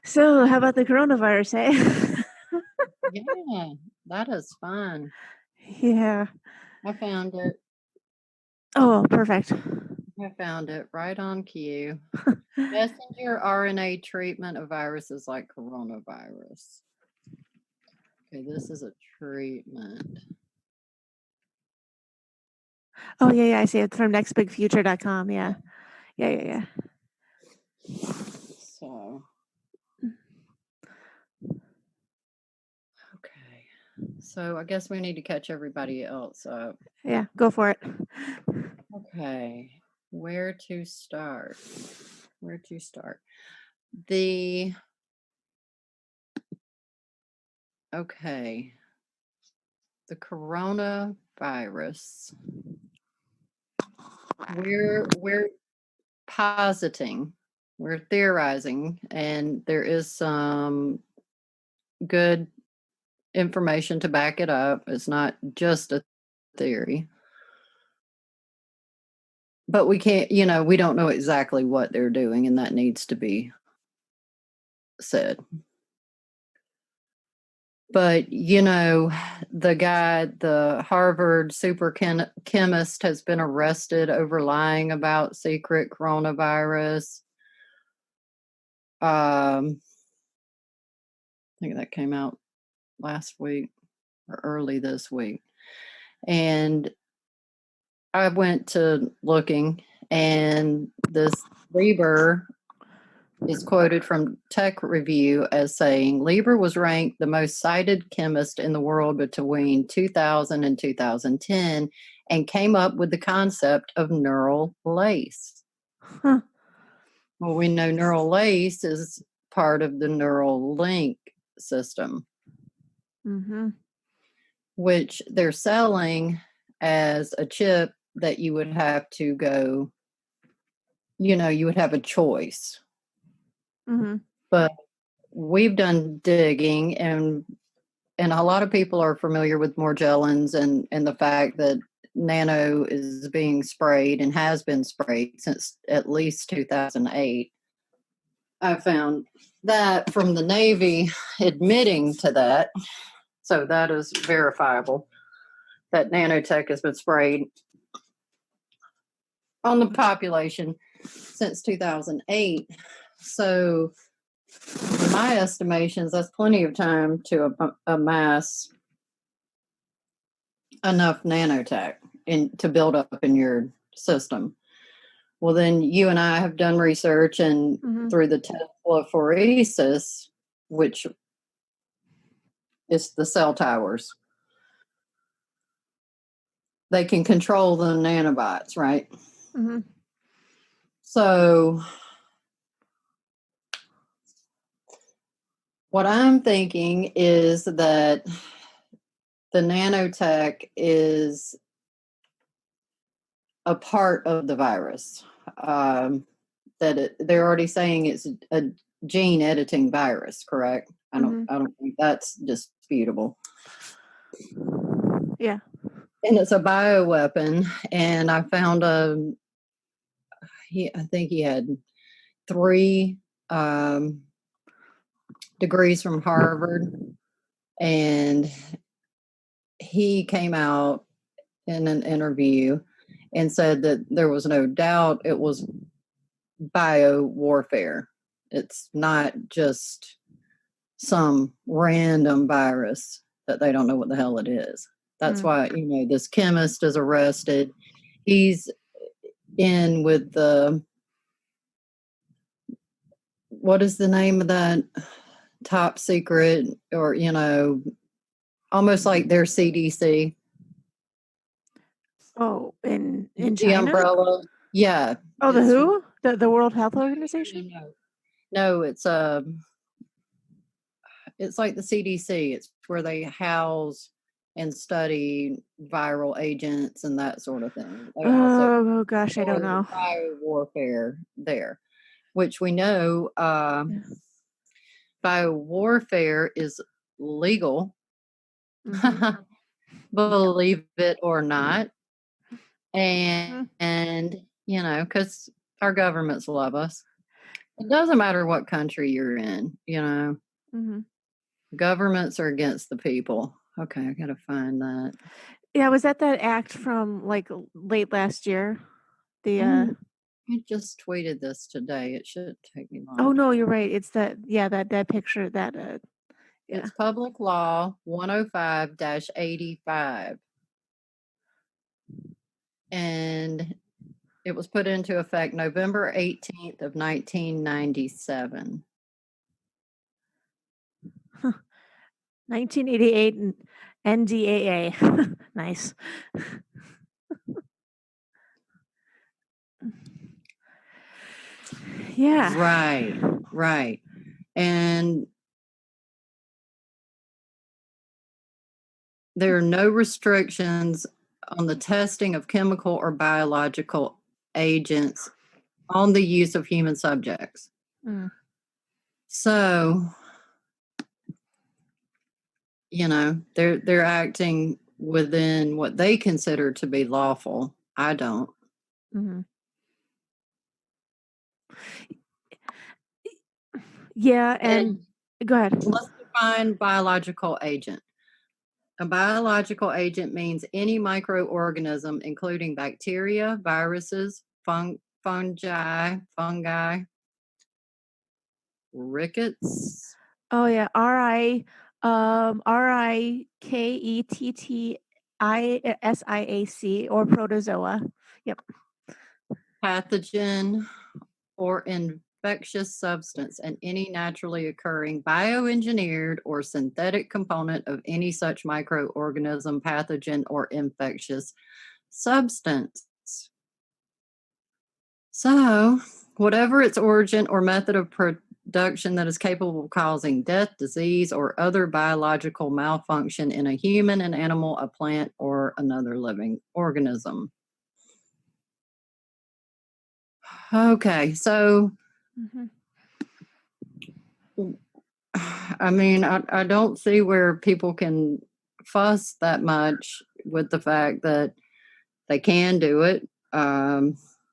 So, how about the coronavirus, eh? Yeah, that is fun. Yeah. I found it. Oh, perfect. I found it right on cue. Messenger RNA treatment of viruses like coronavirus. Okay, this is a treatment. Oh, yeah, I see. It's from nextbigfuture.com. Yeah. Yeah. So, okay. So I guess we need to catch everybody else up. Yeah, go for it. Okay. Where to start? Where to start? The okay. The coronavirus. We're positing, we're theorizing, and there is some good information to back it up. It's not just a theory. But we can't, we don't know exactly what they're doing, and that needs to be said. But, the guy, the Harvard super chemist, has been arrested over lying about secret coronavirus. I think that came out last week or early this week. And I went to looking, and this Lieber is quoted from Tech Review as saying Lieber was ranked the most cited chemist in the world between 2000 and 2010 and came up with the concept of neural lace. Huh. Well, we know neural lace is part of the neural link system, which they're selling as a chip that you would have to go, you would have a choice. But we've done digging, and a lot of people are familiar with Morgellons and the fact that nano is being sprayed and has been sprayed since at least 2008. I found that from the Navy admitting to that. So that is verifiable that nanotech has been sprayed on the population since 2008. So, in my estimations, that's plenty of time to amass enough nanotech to build up in your system. Well, then you and I have done research, and through the telephoresis, which is the cell towers, they can control the nanobots, right? So what I'm thinking is that the nanotech is a part of the virus. They're already saying it's a gene editing virus, correct? I don't think that's disputable. Yeah. And it's a bioweapon. And I found I think he had 3 degrees from Harvard, and he came out in an interview and said that there was no doubt it was bio warfare. It's not just some random virus that they don't know what the hell it is. That's why, this chemist is arrested. He's in with what is the name of that top secret, or, almost like their CDC? Oh, in The China? umbrella. Yeah. Oh, the WHO? The World Health Organization? No, it's like the CDC. It's where they house and study viral agents and that sort of thing. They also Oh gosh, I don't know. biowarfare there, which we know biowarfare is legal, believe it or not. And because our governments love us. It doesn't matter what country you're in, Mm-hmm. governments are against the people. Okay, I gotta find that. Yeah, was that act from like late last year? The I just tweeted this today. It shouldn't take me long. oh no, you're right. It's that picture yeah. It's Public Law 105-85. And it was put into effect November 18th of 1997. 1988 and NDAA. Nice. Yeah. Right. And there are no restrictions on the testing of chemical or biological agents on the use of human subjects. Mm. So, they're acting within what they consider to be lawful. I don't. Mm-hmm. Yeah, and go ahead. Let's define biological agent. A biological agent means any microorganism, including bacteria, viruses, fungi, rickets. Oh yeah, RIKETTISIAC or protozoa. Yep. Pathogen or infectious substance, and any naturally occurring bioengineered or synthetic component of any such microorganism, pathogen, or infectious substance. So, whatever its origin or method of production that is capable of causing death, disease, or other biological malfunction in a human, an animal, a plant, or another living organism. Okay, so I mean, I don't see where people can fuss that much with the fact that they can do it.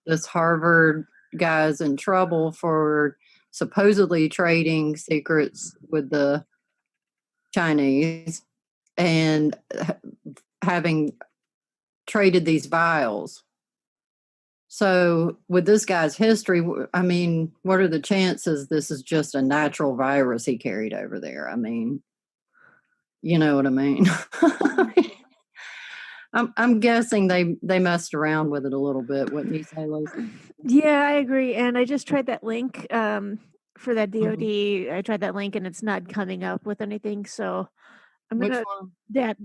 This Harvard guy's in trouble for supposedly trading secrets with the Chinese and having traded these vials. So, with this guy's history, I mean, what are the chances this is just a natural virus he carried over there? I mean, you know what I mean? I'm guessing they messed around with it a little bit, wouldn't you say, Lisa? Yeah, I agree. And I just tried that link for that DoD. I tried that link and it's not coming up with anything. So I'm Which gonna one? that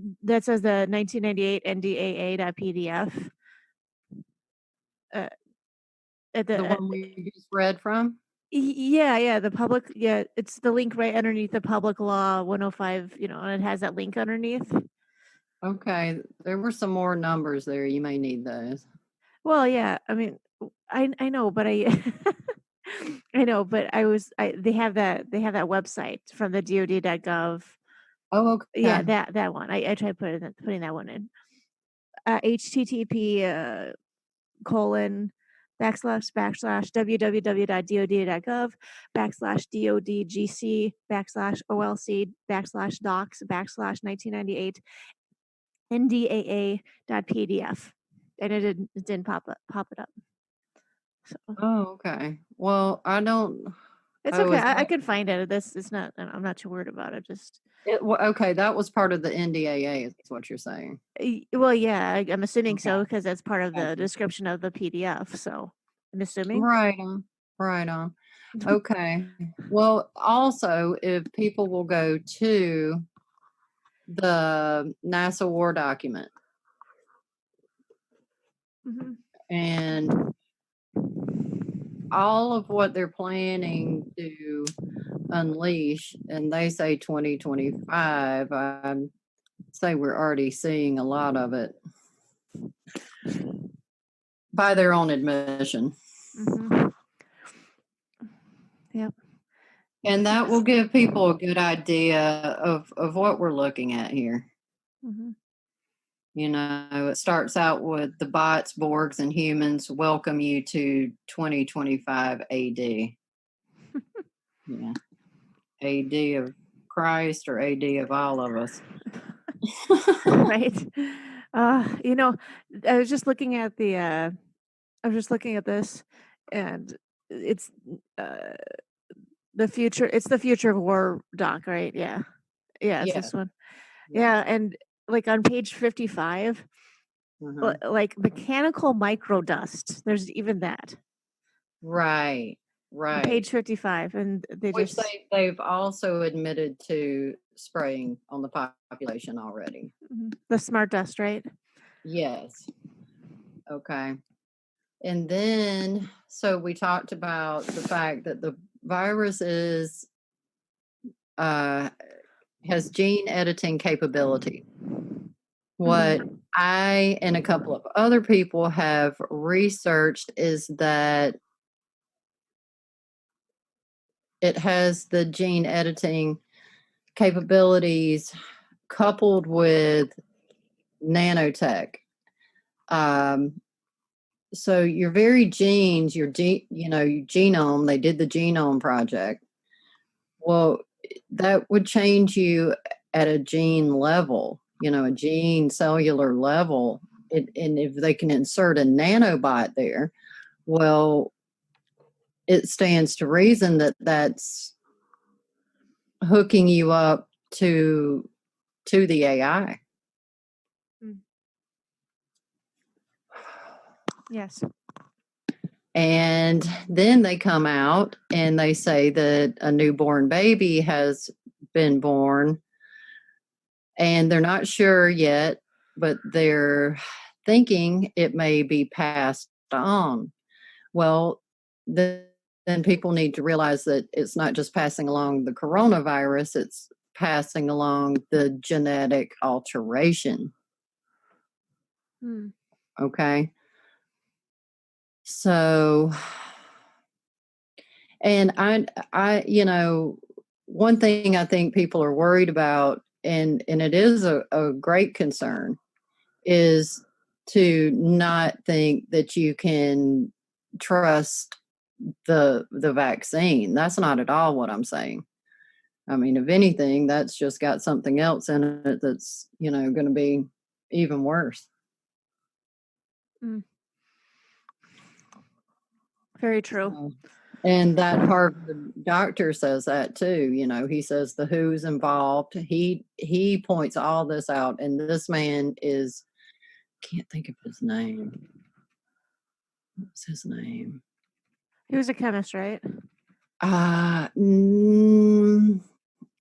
says the 1998 NDAA.pdf. At The one we just read from? yeah, the public, it's the link right underneath the public law 105, and it has that link underneath. Okay, there were some more numbers there. You may need those. Well, yeah, I mean, I know, but I know, but they have that website from the DoD.gov. Oh, okay. Yeah, that one. I tried putting that one in. HTTP colon //www.dod.gov /DODGC /OLC /docs /1998 NDAA.pdf. And it didn't pop it up. So Oh, okay. Well, I don't. it's Oh, okay. is I that can find it. It's not. I'm not too worried about it. Just okay? That was part of the NDAA, is what you're saying. well, yeah. I'm assuming Okay. so because that's part of the Gotcha. description of the PDF. So I'm assuming. Right on. Right on. Okay. Well, also, if people will go to the NASA War document and all of what they're planning to unleash, and they say 2025, I'd say we're already seeing a lot of it by their own admission. Yep. And that will give people a good idea of what we're looking at here. It starts out with the bots, Borgs, and humans welcome you to 2025 AD. Yeah. AD of Christ or AD of all of us. Right? You know, I was just looking at I was just looking at this, and it's uh it's the future of war doc, right? Yeah. Yeah, it's Yeah. this one. Yeah. Yeah, and like on page 55, Uh-huh. like mechanical microdust. There's even that Right. on Right. page 55, and they Which just they've also admitted to spraying on the population already. the smart dust, right? Yes. Okay. And then, so we talked about the fact that the virus uh, has gene editing capability. What Mhm. I and a couple of other people have researched is that it has the gene editing capabilities coupled with nanotech. Um, so your very genes, your genome, they did the genome project. Well, that would change you at a gene level, a gene cellular level. And if they can insert a nanobot there, well, it stands to reason that that's hooking you up to the AI. Mm. Yes. And then they come out and they say that a newborn baby has been born and they're not sure yet, but they're thinking it may be passed on. Well, then people need to realize that it's not just passing along the coronavirus, it's passing along the genetic alteration. Mm. Okay. So, and one thing I think people are worried about, and it is a great concern, is to not think that you can trust the vaccine. That's not at all what I'm saying. I mean, if anything, that's just got something else in it that's, going to be even worse. Mm. Very true. So, and that Harvard doctor says that too. He says the WHO's involved. He points all this out, and this man is can't think of his name. What's his name? He was a chemist, right? Uh, mm,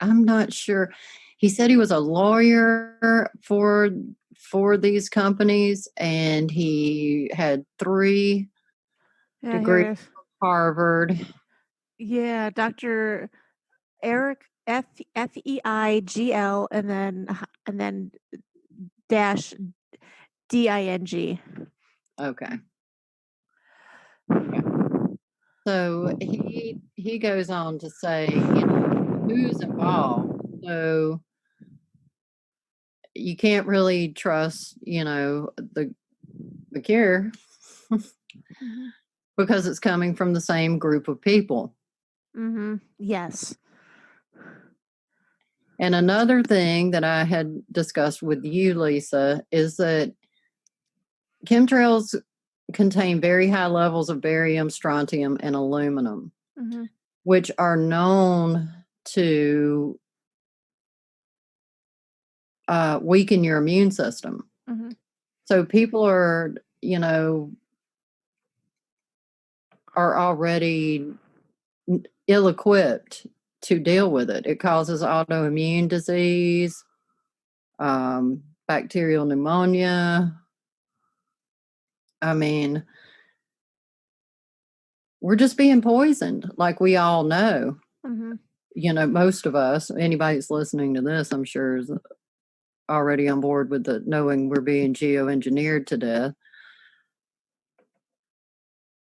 I'm not sure. He said he was a lawyer for these companies, and he had 3 Yeah, here degrees it is. from Harvard. Yeah, Dr. Eric Feigl, and then dash DING. Okay. Yeah. So he goes on to say, who's involved. So you can't really trust, the cure Mhm. because it's coming from the same group of people. Mhm. Yes. And another thing that I had discussed with you, Lisa, is that chemtrails contain very high levels of barium, strontium, and aluminum, Mhm. which are known to weaken your immune system. Mhm. So people are already ill equipped to deal with it. It causes autoimmune disease, bacterial pneumonia. I mean, we're just being poisoned, like we all know. Mhm. Most of us, anybody that's listening to this, I'm sure is already on board with the knowing we're being geoengineered to death.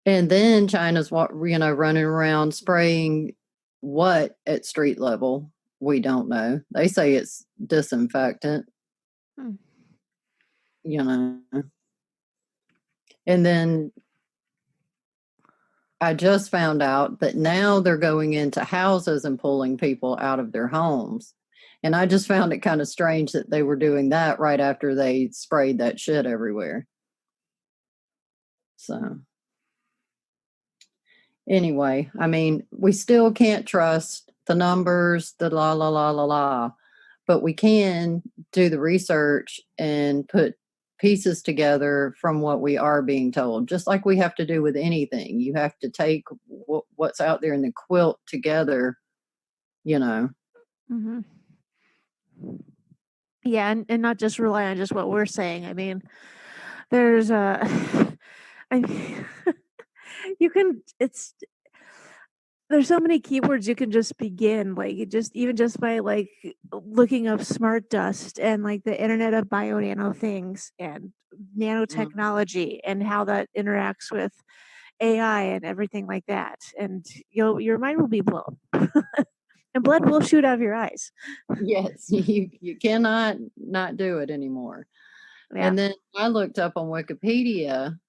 And then China's running around spraying what at street level? We don't know. They say it's disinfectant, Mm. you know. And then I just found out that now they're going into houses and pulling people out of their homes. And I just found it kind of strange that they were doing that right after they sprayed that shit everywhere. So, anyway, I mean, we still can't trust the numbers, the la la la la la, but we can do the research and put pieces together from what we are being told, just like we have to do with anything. You have to take what's out there in the quilt together, you know. Hmm. Yeah, and not just rely on just what we're saying. I mean, there's I you can it's there's so many keywords you can just begin, like, it just even just by, like, looking up smart dust and, like, the Internet of Bio-Nano things and Mhm. nanotechnology and how that interacts with AI and everything like that, and your mind will be blown, and blood will shoot out of your eyes. Yes, you cannot not do it anymore. Yeah. And then I looked up on Wikipedia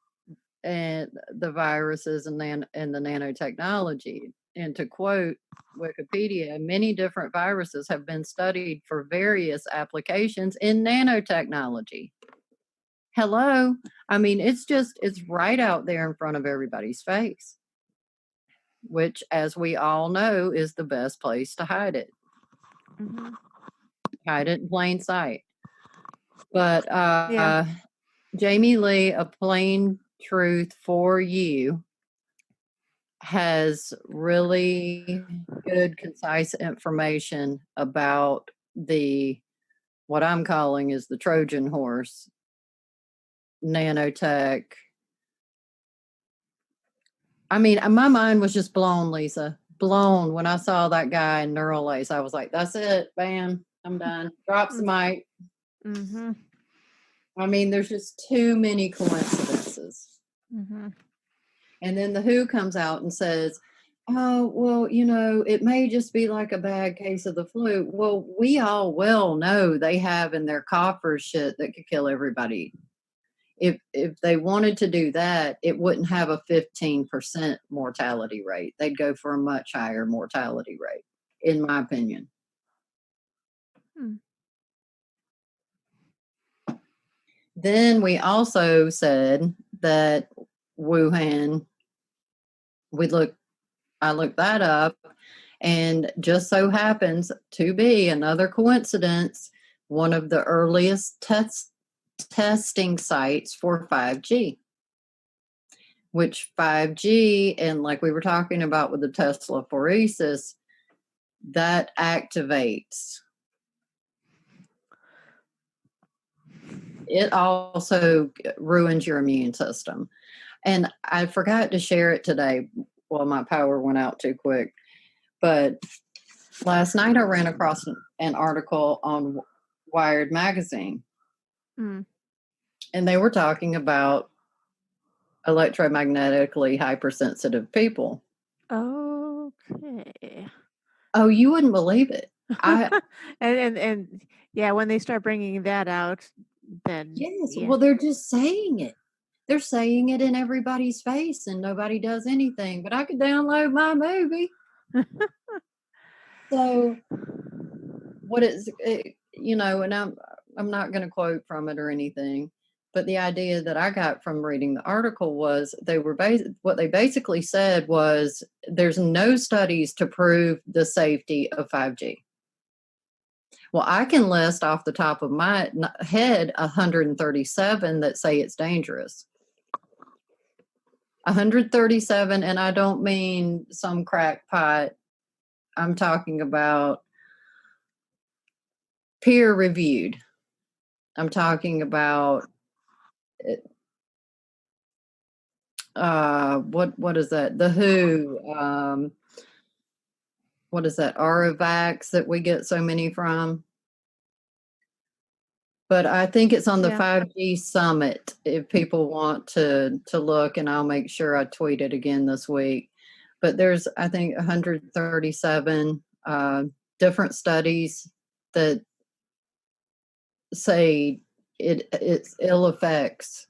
and the viruses and the nanotechnology. And to quote Wikipedia, many different viruses have been studied for various applications in nanotechnology. Hello. I mean, it's right out there in front of everybody's face, which, as we all know, is the best place to hide it. Mhm. Hide it in plain sight. But Yeah. Jamie Lee, A Plain Truth for You, has really good, concise information about the what I'm calling is the Trojan horse, nanotech. I mean, my mind was just blown, Lisa. Blown when I saw that guy in Neuralace. I was like, that's it, bam, I'm done. Drops the Mm. mic. Mhm. I mean, there's just too many coincidences. Mhm. And then the WHO comes out and says, oh, well, you know, it may just be like a bad case of the flu. Well, we all well know they have in their coffers shit that could kill everybody. If they wanted to do that, it wouldn't have a 15% mortality rate. They'd go for a much higher mortality rate, in my opinion. Mm. Then we also said that Wuhan, we look I looked that up, and just so happens to be another coincidence, one of the earliest testing sites for 5G, which 5G, and like we were talking about with the Tesla phoresis, that activates. It also ruins your immune system. And I forgot to share it today. Well, my power went out too quick. But last night I ran across an article on Wired magazine, Mm. and they were talking about electromagnetically hypersensitive people. Okay. Oh, you wouldn't believe it. I And yeah, when they start bringing that out, then Yes, yeah. well, they're just saying it. They're saying it in everybody's face, and nobody does anything. But I could download my movie. So what is you know, and I'm not going to quote from it or anything, but the idea that I got from reading the article was what they basically said was there's no studies to prove the safety of 5G. Well, I can list off the top of my head 137 that say it's dangerous. 137, and I don't mean some crackpot. I'm talking about peer reviewed. I'm talking about what is that? The WHO. What is that? Arovax that we get so many from. But I think it's on the Yeah. 5G summit. If people want to look, and I'll make sure I tweet it again this week. But there's I think 137 different studies that say its ill effects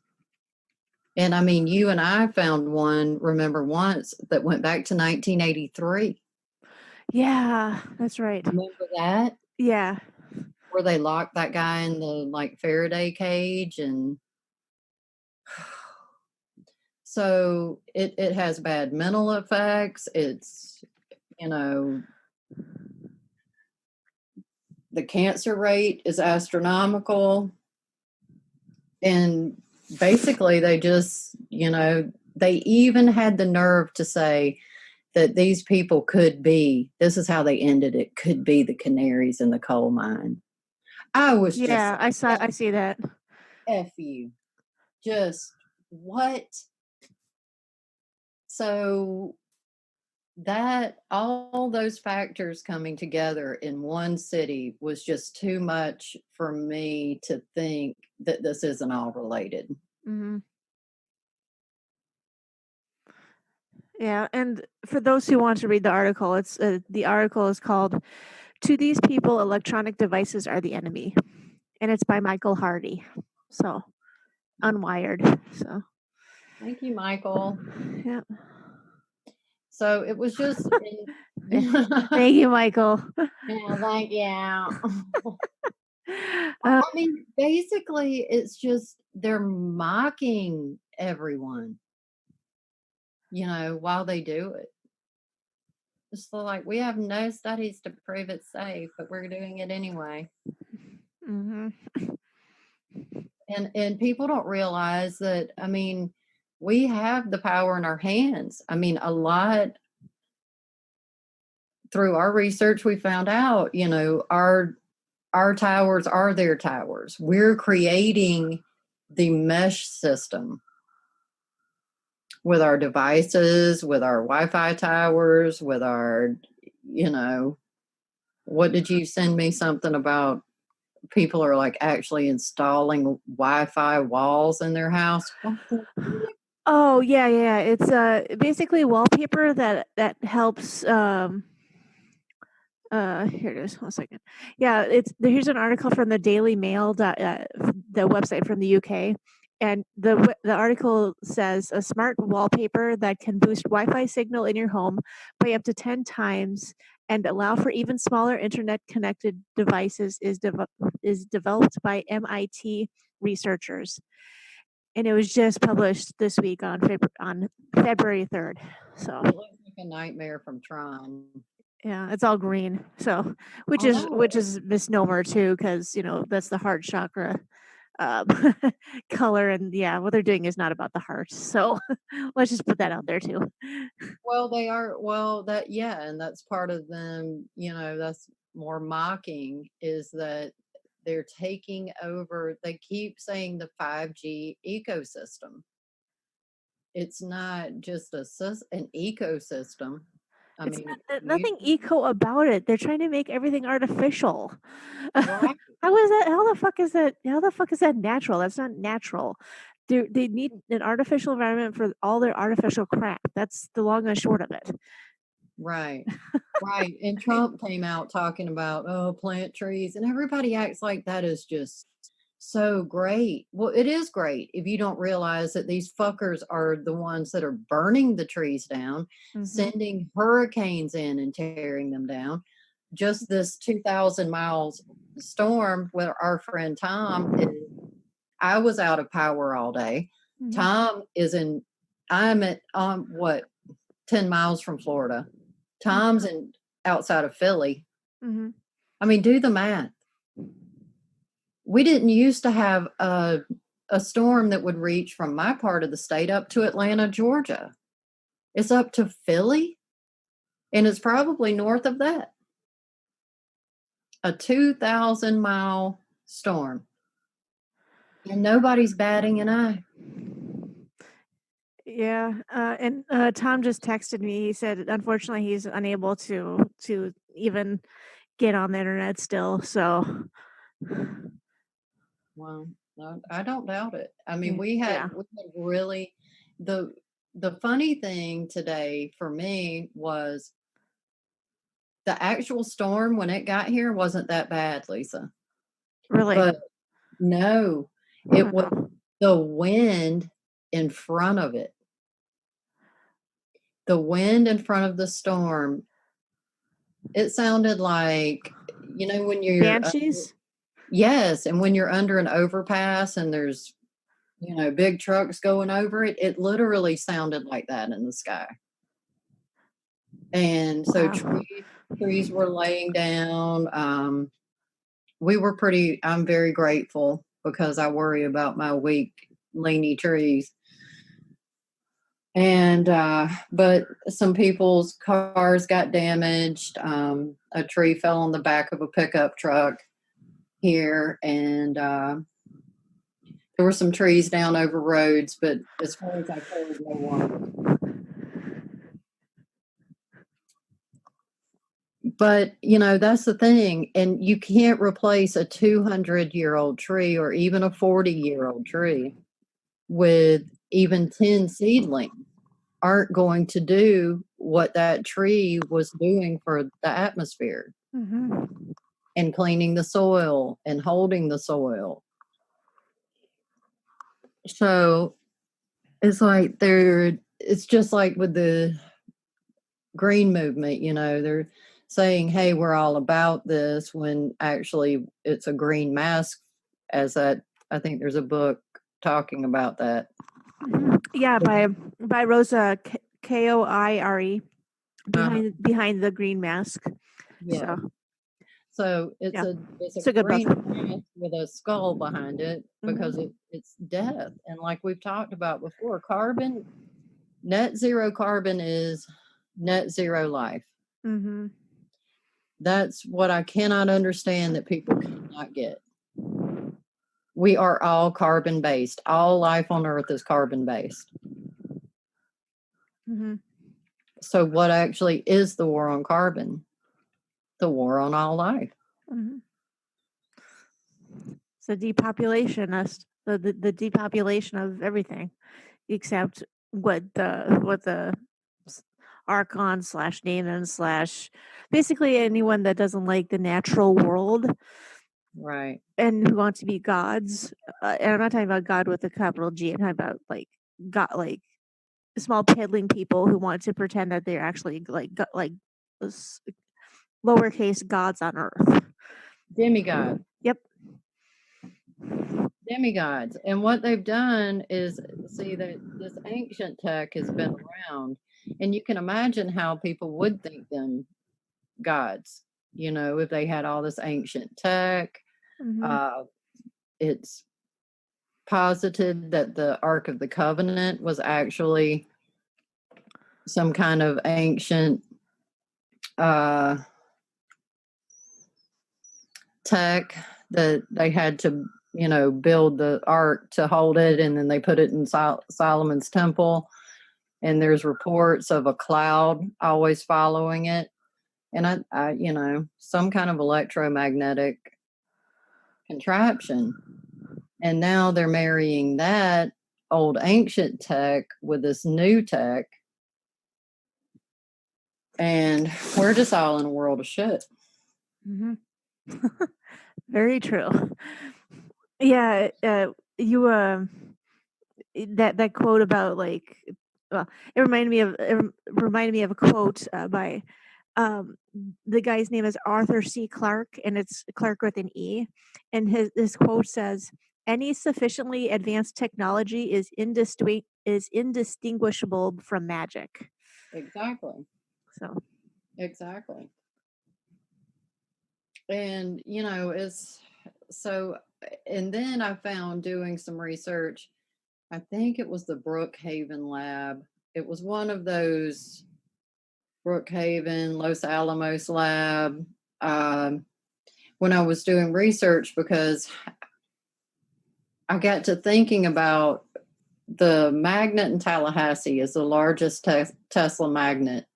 And I mean, you and I found one, remember once, that went back to 1983. Yeah, that's right. Remember that? Yeah. Where they locked that guy in the like Faraday cage, and so it has bad mental effects. It's, you know, the cancer rate is astronomical. And basically they just, they even had the nerve to say that these people could be, this is how they ended it, could be the canaries in the coal mine. I was just Yeah, like, I see that. F you. Just what? So that all those factors coming together in one city was just too much for me to think that this isn't all related. Mhm. Yeah, and for those who want to read the article, the article is called "To These People, Electronic Devices Are the Enemy," and it's by Michael Hardy. So, Unwired. So, Thank you, Michael. yeah. So it was just Yeah. yeah, Thank you, Michael. thank you. Uh, I mean, basically, it's just they're mocking everyone, while they do it. It's like we have no studies to prove it's safe, but we're doing it anyway. mhm. And people don't realize that. I mean, we have the power in our hands. I mean, a lot through our research, we found out, our towers are their towers. We're creating the mesh system with our devices, with our Wi-Fi towers, with our, what did you send me something about? People are like actually installing Wi-Fi walls in their house. Oh yeah, yeah. It's basically wallpaper that helps. Here it is. 1 second. Yeah, here's an article from the Daily Mail, the website from the UK, and the article says a smart wallpaper that can boost Wi-Fi signal in your home by up to 10 times and allow for even smaller internet connected devices is developed by MIT researchers, and it was just published this week on February 3rd. So It looks like a nightmare from Tron. yeah, it's all green. So I know. which is misnomer too, because that's the heart chakra um, color, and yeah, what they're doing is not about the heart. So let's just put that out there too. Well, they are. Well, that, yeah, and that's part of them. That's more mocking, is that they're taking over. They keep saying the 5G ecosystem. It's not just an ecosystem. I It's mean, you nothing eco about it. They're trying to make everything artificial. right, How is that? How the fuck is that? How the fuck is that natural? That's not natural. They need an artificial environment for all their artificial crap. That's the long and short of it. right, right. And Trump came out talking about, oh, plant trees, and everybody acts like that is just so great. Well, it is great if you don't realize that these fuckers are the ones that are burning the trees down, Hmm. sending hurricanes in and tearing them down. Just this 2,000 miles storm where our friend Tom is, I was out of power all day. Hmm. Tom is in, I'm at, what, 10 miles from Florida. Tom's in outside of Philly. Hmm. I mean, do the math. We didn't used to have a storm that would reach from my part of the state up to Atlanta, Georgia. It's up to Philly, and it's probably north of that. A 2,000-mile storm, and nobody's batting an eye. Yeah, and Tom just texted me. He said, unfortunately, he's unable to even get on the internet still. So, Well, no, I don't doubt it. I mean, yeah, yeah, we had really the the funny thing today for me was the actual storm when it got here wasn't that bad, Lisa. really. But no, Oh it was no. the wind in front of it. The wind in front of the storm, it sounded like, when you're Banshees? yes, and when you're under an overpass and there's, big trucks going over it, it literally sounded like that in the sky. And so Wow. trees were laying down. I'm very grateful because I worry about my weak, leany trees. And but some people's cars got damaged. A tree fell on the back of a pickup truck here, and there were some trees down over roads, but as far as I heard, no one. But that's the thing, and you can't replace a 200-year-old tree or even a 40-year-old tree with even 10 seedlings. Aren't going to do what that tree was doing for the atmosphere and cleaning the soil and holding the soil. So it's like it's just like with the green movement, they're saying, hey, we're all about this, when actually it's a green mask, I think there's a book talking about that. Yeah, by Rosa Koire, behind the green mask. Yeah. So it's a good green book mask with a skull behind it, because it's death. And like we've talked about before, net zero carbon is net zero life. That's what I cannot understand, that people cannot get. We are all carbon based. All life on Earth is carbon based. So what actually is the war on carbon? The war on all life. It's a depopulation, the depopulation of everything, except what the Archon / Damon / basically anyone that doesn't like the natural world, right, and who want to be gods. And I'm not talking about God with a capital G. I'm talking about like God, like small piddling people who want to pretend that they're actually like lowercase gods on Earth. Demigod. Yep. Demigods. And what they've done is see that this ancient tech has been around, and you can imagine how people would think them gods, if they had all this ancient tech. It's posited that the Ark of the Covenant was actually some kind of ancient tech that they had to build the ark to hold it, and then they put it in Solomon's temple, and there's reports of a cloud always following it, and I some kind of electromagnetic contraption. And now they're marrying that old ancient tech with this new tech, and we're just all in a world of shit. Very true. Yeah, you that quote about like, well, it reminded me of a quote by the guy's name is Arthur C. Clarke, and it's Clarke with an E, and his quote says, "Any sufficiently advanced technology is indistinguishable from magic." Exactly. So exactly. And it's so, and then I found, doing some research, I think it was the Brookhaven lab. It was one of those Brookhaven, Los Alamos lab. When I was doing research, because I got to thinking about the magnet in Tallahassee is the largest Tesla magnet,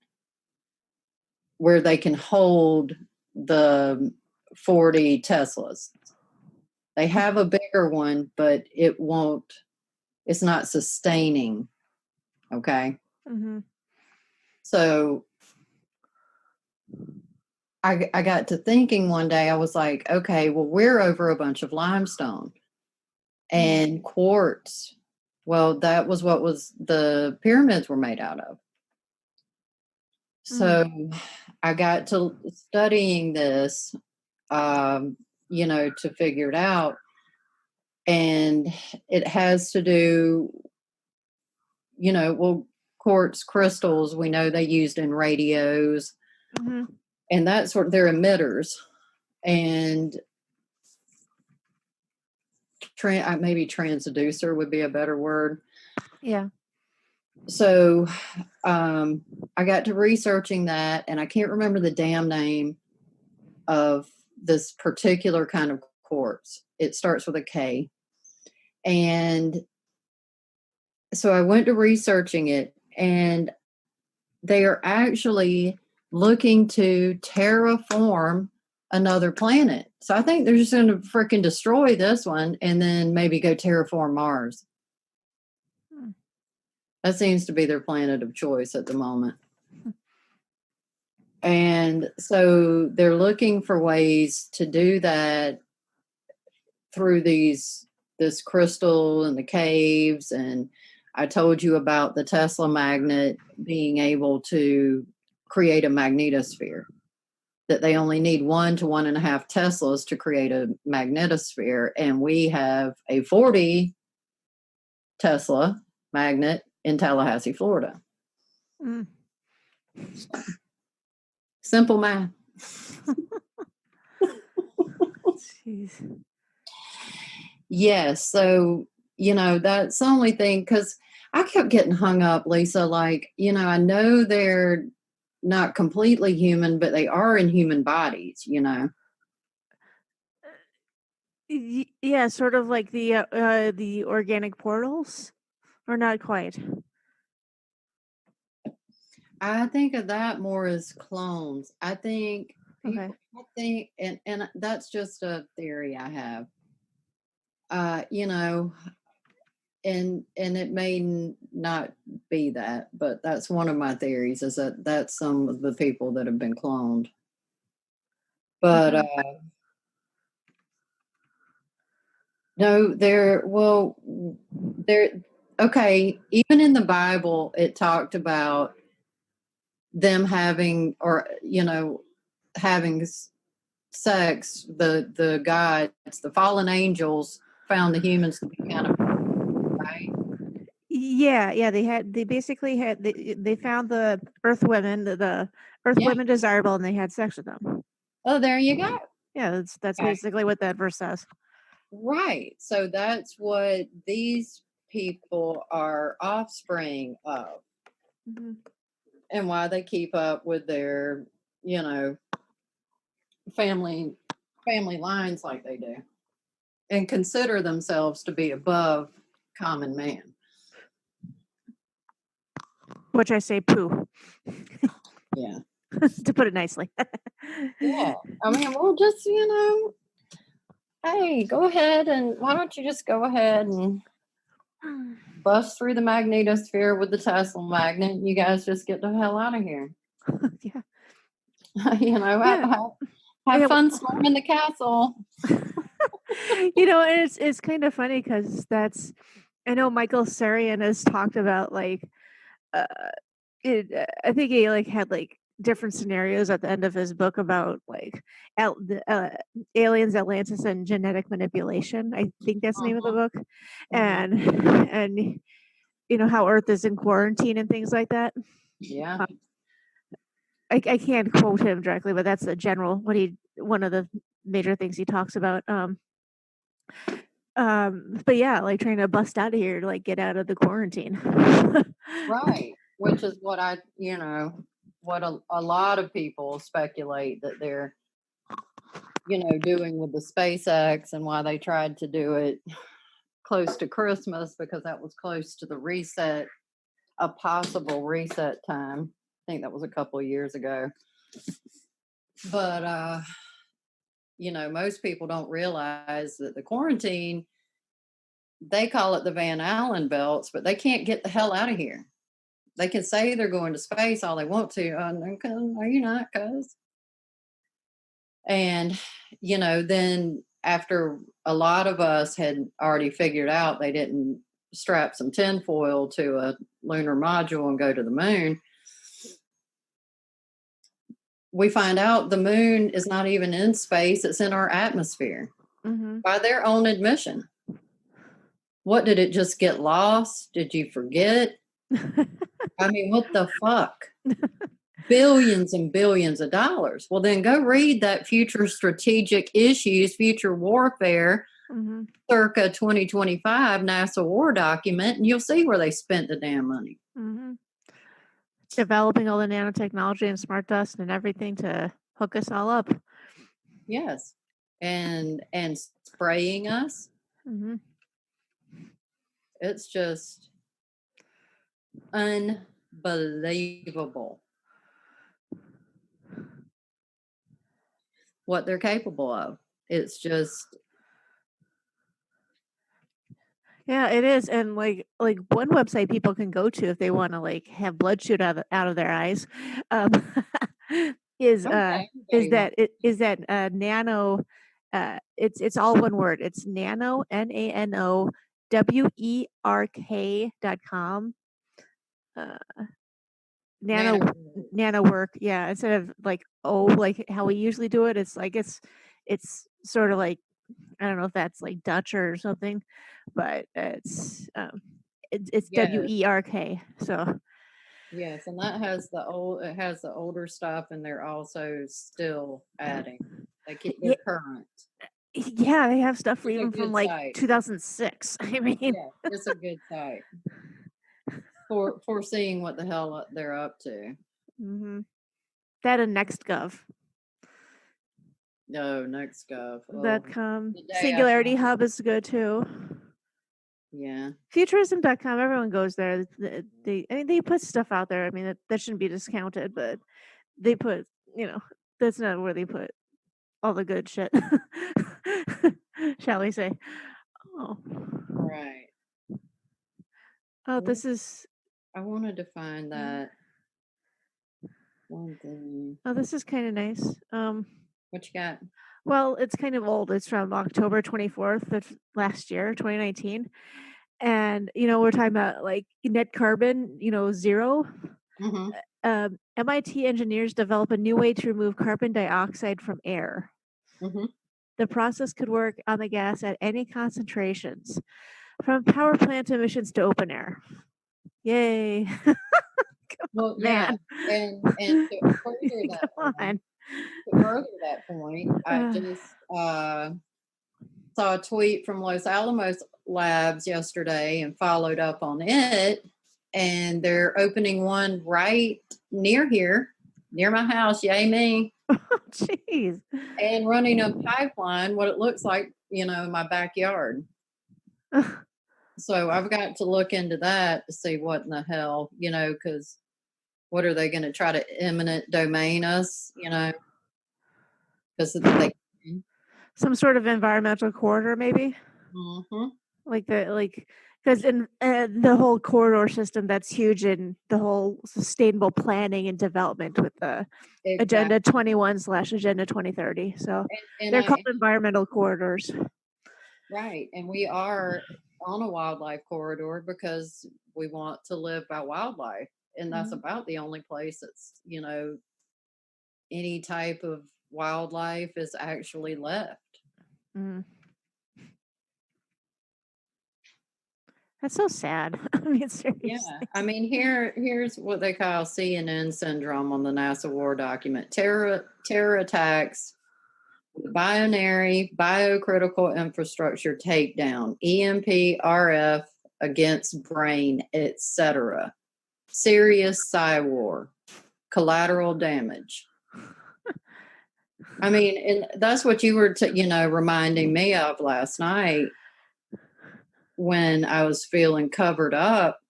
where they can hold the 40 Teslas. They have a bigger one, but it's not sustaining. Okay. So I got to thinking one day, I was like, okay, well, we're over a bunch of limestone, and quartz Well, that was what was the pyramids were made out of. Mm. So I got to studying this, to figure it out. And it has to do, well, quartz crystals, we know they used in radios Mm-hmm. and that sort of, they're emitters. And maybe transducer would be a better word. Yeah. So I got to researching that, and I can't remember the damn name of this particular kind of quartz. It starts with a K. And so I went to researching it, and they are actually looking to terraform another planet. So I think they're just going to freaking destroy this one and then maybe go terraform Mars. Hmm. That seems to be their planet of choice at the moment. And so they're looking for ways to do that through this crystal and the caves. And I told you about the Tesla magnet being able to create a magnetosphere, that they only need 1 to 1.5 Teslas to create a magnetosphere. And we have a 40 Tesla magnet in Tallahassee, Florida. Mm. Simple math. Jeez. Yes. So, that's the only thing, because I kept getting hung up, Lisa. Like, I know they're not completely human, but they are in human bodies, Yeah, sort of like the organic portals, or not quite. I think of that more as clones. I think Okay. and that's just a theory I have. And it may not be that, but that's one of my theories, is that that's some of the people that have been cloned. But Mm-hmm. no, they're okay. Even in the Bible, it talked about them having, or having sex. The gods, the fallen angels, found the humans to be kind of, right. Yeah. They basically had they found the Earth women, the Earth Yeah. women desirable, and they had sex with them. Oh, there you go. Yeah, that's Okay. basically what that verse says. Right. So that's what these people are offspring of, Mm-hmm. and why they keep up with their, you know, family lines like they do, and consider themselves to be above common man. Which I say poo, Yeah. to put it nicely. Yeah. I mean, we'll just, hey, go ahead, and why don't you just go ahead and bust through the magnetosphere with the Tesla magnet, and you guys just get the hell out of here. Yeah. Have, Yeah. have Yeah. fun storming the castle. And it's kind of funny because I know Michael Sarian has talked about like uh I think he like had like different scenarios at the end of his book about like aliens, Atlantis, and genetic manipulation. I think that's the name of the Mhm, book. mhm. And how Earth is in quarantine and things like that. Yeah. uh, I can't quote him directly, but that's the general one of the major things he talks about. But yeah, like trying to bust out of here to like get out of the quarantine. Right. Which is what what a lot of people speculate that they're, doing with the SpaceX, and why they tried to do it close to Christmas, because that was close to the reset, a possible reset time. I think that was a couple of years ago. But most people don't realize that the quarantine, they call it the Van Allen belts, but they can't get the hell out of here. They can say they're going to space all they want to. Are you not, cuz? And, then after a lot of us had already figured out they didn't strap some tinfoil to a lunar module and go to the moon, we find out the moon is not even in space, it's in our atmosphere Mm-hmm. by their own admission. What, did it just get lost? Did you forget? I mean, what the fuck? Billions and billions of dollars. Well, then go read that Future Strategic Issues, Future Warfare, Mm-hmm. circa 2025 NASA war document, and you'll see where they spent the damn money. Mm-hmm. Developing all the nanotechnology and smart dust and everything to hook us all up. Yes. And spraying us. Mm-hmm. It's just unbelievable what they're capable of. It's just, Yeah, it is. And like one website people can go to if they want to like have blood shoot out of their eyes, um, is uh okay, is everybody that wants. it is that nano it's all one word. It's nano NANOWERK.com. Uh nano Nano. nano work, yeah, instead of like like how we usually do it, it's like it's sort of like I don't know if that's like Dutch or something, but it's Yes, WERK. So yes, and that has it has the older stuff, and they're also still adding. yeah, They're current. yeah, they have stuff for It's a even from good like site. 2006. I mean, Yeah, it's a good site for seeing what the hell they're up to. hmm that and NextGov. No, next go. Oh, .com. the day I Singularity found. Hub is good too. Yeah, Futurism.com, everyone goes there. I mean, they put stuff out there. I mean, that shouldn't be discounted, but they put, you know, that's not where they put all the good shit, shall we say. Oh, right. oh, Well, this is I wanted to find that one thing. oh, this is kind of nice. What you got? Well, it's kind of old. It's from October 24th of last year, 2019. And, we're talking about like net carbon, zero. Mm-hmm. MIT engineers develop a new way to remove carbon dioxide from air. Mm-hmm. The process could work on the gas at any concentrations, from power plant emissions to open air. Yay. Well, yeah, Man. and to further that Come point, on. I Uh, just saw a tweet from Los Alamos Labs yesterday and followed up on it. And they're opening one right near here, near my house. Yay me! Jeez. And running a pipeline, what it looks like, in my backyard. So I've got to look into that to see what in the hell, because what are they going to try to eminent domain us, because they. Some sort of environmental corridor, maybe? Mhm. Because in the whole corridor system, that's huge in the whole sustainable planning and development with the Agenda Exactly. 21/Agenda 2030. So And they're called I environmental corridors. right, and we are on a wildlife corridor because we want to live by wildlife, and that's Mhm. about the only place that's, any type of wildlife is actually left. Mm. That's so sad. I mean, Yeah, seriously. I mean, here's what they call CNN syndrome on the NASA war document: terror attacks, binary biocritical infrastructure takedown, EMP, RF against brain, etc. Serious psy war, collateral damage. I mean, and that's what you were, reminding me of last night when I was feeling covered up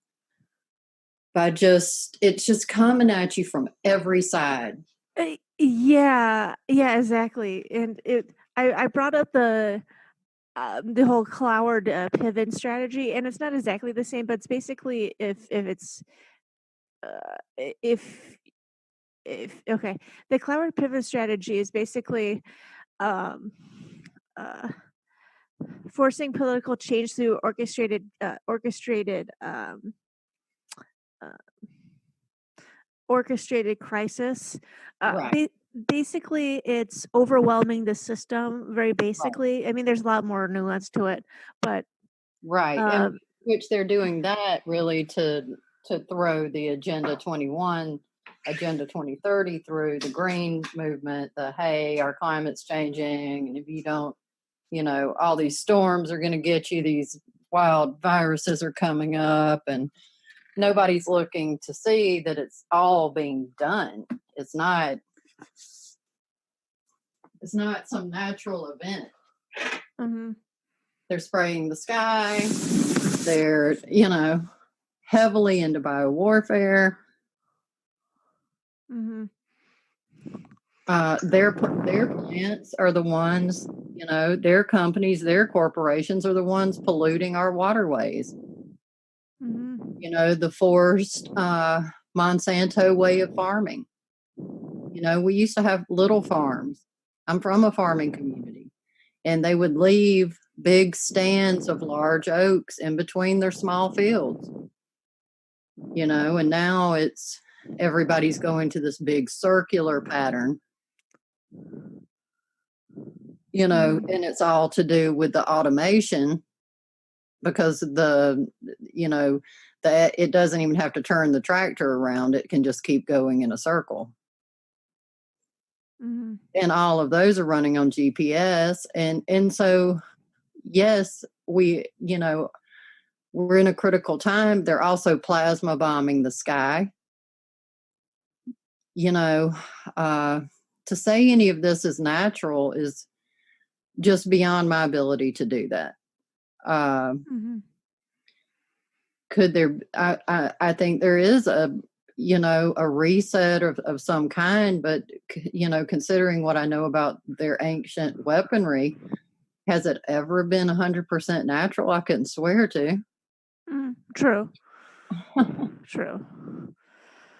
by it's just coming at you from every side. Yeah, yeah, exactly. And I brought up the whole Cloward pivot strategy, and it's not exactly the same, but it's basically if it's if okay, the Cloward pivot strategy is basically um, uh, forcing political change through uh, orchestrated crisis. Right. Basically, it's overwhelming the system. Very Right. basically, I mean, there's a lot more nuance to it, but Right. And um, which they're doing that really to throw the Agenda 21, Agenda 2030 through the green movement, the hey, our climate's changing, and if you don't, all these storms are going to get you, these wild viruses are coming up, and nobody's looking to see that it's all being done. It's not some natural event. mhm. They're spraying the sky. They're, heavily into biowarfare. Mhm. Their plants are the ones, their companies, their corporations are the ones polluting our waterways. Mhm. The forced Monsanto way of farming. We used to have little farms. I'm from a farming community, and they would leave big stands of large oaks in between their small fields. And now everybody's going to this big circular pattern, Mhm. and it's all to do with the automation, because that it doesn't even have to turn the tractor around. It can just keep going in a circle. Mhm. And all of those are running on GPS. And so, yes, we're in a critical time. They're also plasma bombing the sky. To say any of this is natural is just beyond my ability to do that. Mhm. Could there? I think there is a reset of some kind, but considering what I know about their ancient weaponry, has it ever been 100% natural? I couldn't swear to. True. True.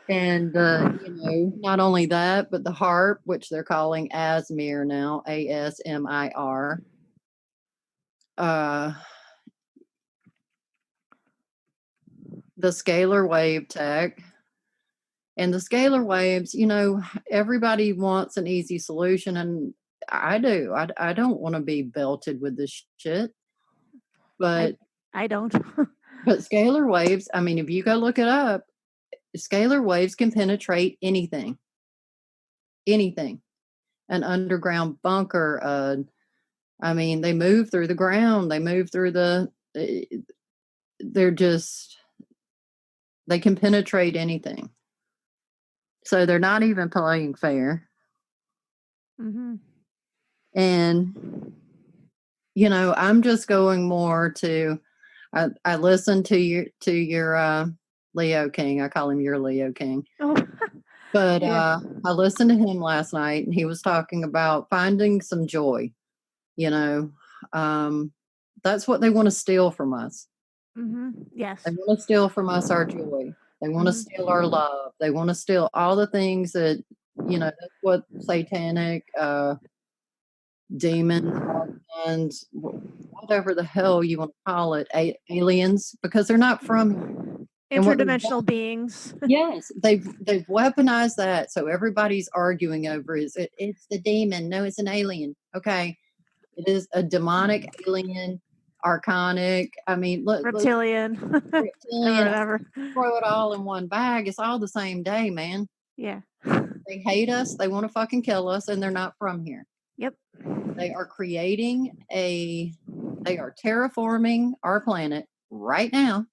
And not only that, but the harp, which they're calling Asmir now, ASMIR. The scalar wave tech. And the scalar waves, everybody wants an easy solution, and I do. I don't want to be belted with this shit. I But I don't. scalar waves, I mean, if you go look it up, scalar waves can penetrate anything. Anything. An underground bunker, I mean, they move through the ground, they move through they're just, they can penetrate anything. So they're not even playing fair. Mhm. And, I'm just going more to, I listened to your Leo King. I call him your Leo King. Oh. But Yeah. I listened to him last night, and he was talking about finding some joy. That's what they want to steal from us. Yes. They want to steal from us our joy. They want to steal our love. They want to steal all the things that, that's what satanic, demons, archons, whatever the hell you want to call it, aliens, because they're not from here. And what they've Interdimensional done, beings. yes, they've weaponized that. So everybody's arguing over, it's the demon? No, it's an alien. Okay. It is a demonic alien, archonic. I mean, look, Reptilian. reptilian, Whatever. throw it all in one bag. It's all the same day, man. Yeah. They hate us. They want to fucking kill us, and they're not from here. Yep. They are they are terraforming our planet right now.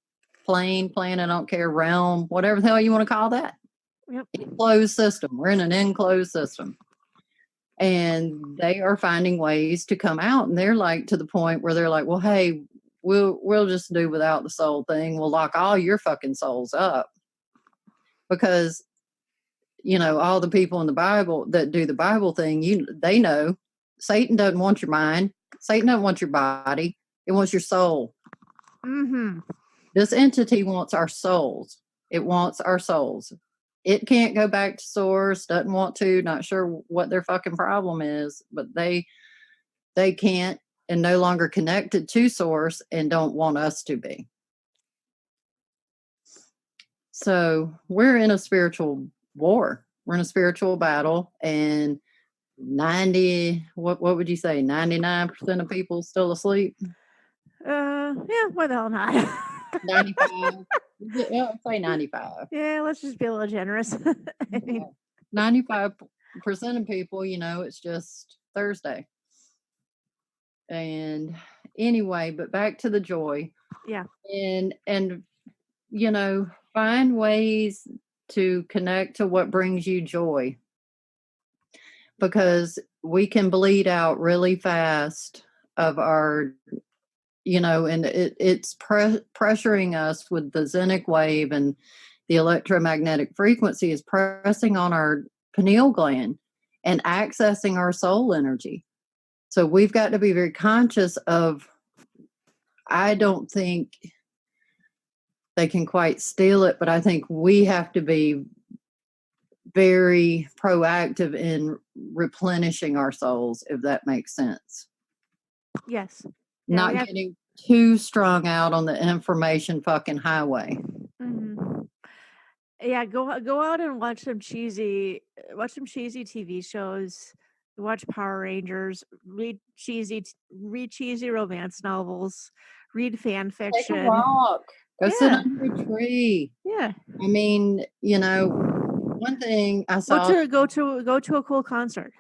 Plane, planet, I don't care, realm, whatever the hell you want to call that. Yep. Enclosed system. We're in an enclosed system. And they are finding ways to come out, and they're like, to the point where they're like, well, hey, we'll just do without the soul thing. We'll lock all your fucking souls up, because all the people in the Bible that do the Bible thing, they know Satan doesn't want your mind. Satan doesn't want your body. It wants your soul. This entity wants our souls. It wants our souls. It can't go back to source, doesn't want to, not sure what their fucking problem is, but they can't and no longer connected to source and don't want us to be. So we're in a spiritual war. We're in a spiritual battle, and 90, what would you say, 99% of people still asleep? Yeah, why the hell not? 95. Yeah, I'll say 95. Yeah, let's just be a little generous. I Yeah. mean, 95% of people, it's just Thursday. And anyway, but back to the joy. yeah. And find ways to connect to what brings you joy, because we can bleed out really fast of our, and it's pressuring us with the zenic wave, and the electromagnetic frequency is pressing on our pineal gland and accessing our soul energy. So we've got to be very conscious of, I don't think they can quite steal it, but I think we have to be very proactive in replenishing our souls, if that makes sense. Yes. Yeah, Not getting too strung out on the information fucking highway. Mm-hmm. Yeah, go out and watch some cheesy TV shows. Watch Power Rangers. Read cheesy romance novels. Read fan Take a fiction. walk. Go sit Yeah. under a tree. Yeah. I mean, one thing I Go saw. to a cool concert.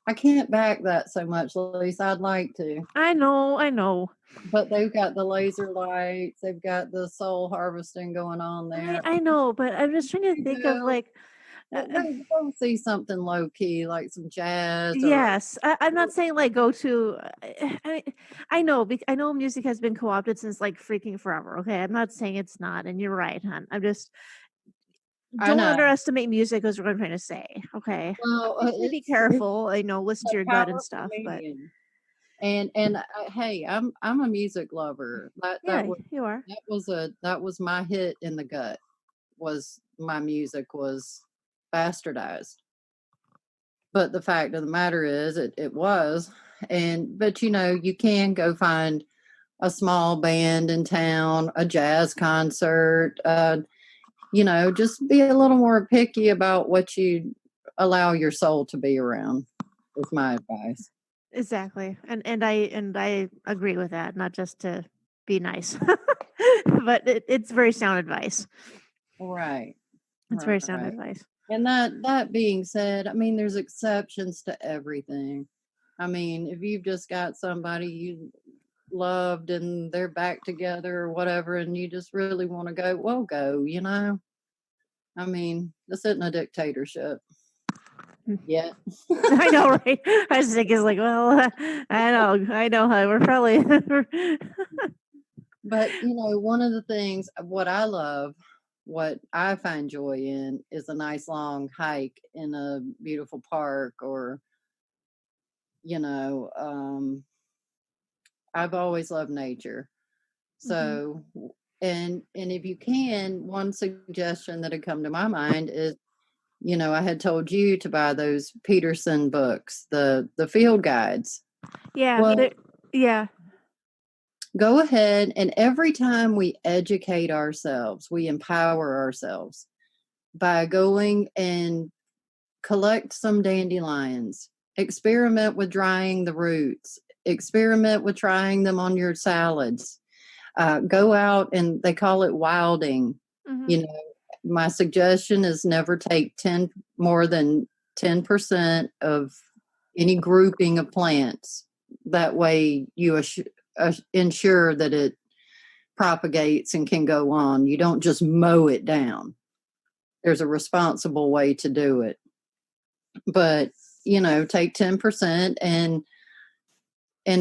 I can't back that so much, Lisa. I'd like to. I know. But they've got the laser lights. They've got the soul harvesting going on there. I know, but I'm just trying to think of like. Go see something low key, like some jazz. Yes, I'm not saying like go to. I know. I know music has been co-opted since like freaking forever. Okay, I'm not saying it's not, and you're right, hon. I'm just I don't know. underestimate music. Is what I'm trying to say. Okay, Well, be careful. I know, listen to your gut and stuff, but and hey, I'm a music lover. yeah, you are. That was my hit in the gut. Was my music was bastardized. But the fact of the matter is, it was. But you can go find a small band in town, a jazz concert. Just be a little more picky about what you allow your soul to be around. Is my advice. Exactly, and I agree with that. Not just to be nice, but it's very sound advice. Right. It's very sound advice. And that being said, I mean, there's exceptions to everything. I mean, if you've just got somebody you loved and they're back together or whatever, and you just really want to go, well, go, I mean, this isn't a dictatorship. Yeah. I know, right? I was thinking, like, well, I know how we're probably. But, one of the things, what I love, what I find joy in is a nice long hike in a beautiful park, or, I've always loved nature. So, and if you can, one suggestion that had come to my mind is, I had told you to buy those Peterson books, the field guides. Yeah. Well, yeah. go ahead, and every time we educate ourselves, we empower ourselves by going and collect some dandelions, experiment with drying the roots, experiment with trying them on your salads. Go out, and they call it wilding. My suggestion is never take more than 10% of any grouping of plants. That way you ensure that it propagates and can go on. You don't just mow it down. There's a responsible way to do it. But, take 10% and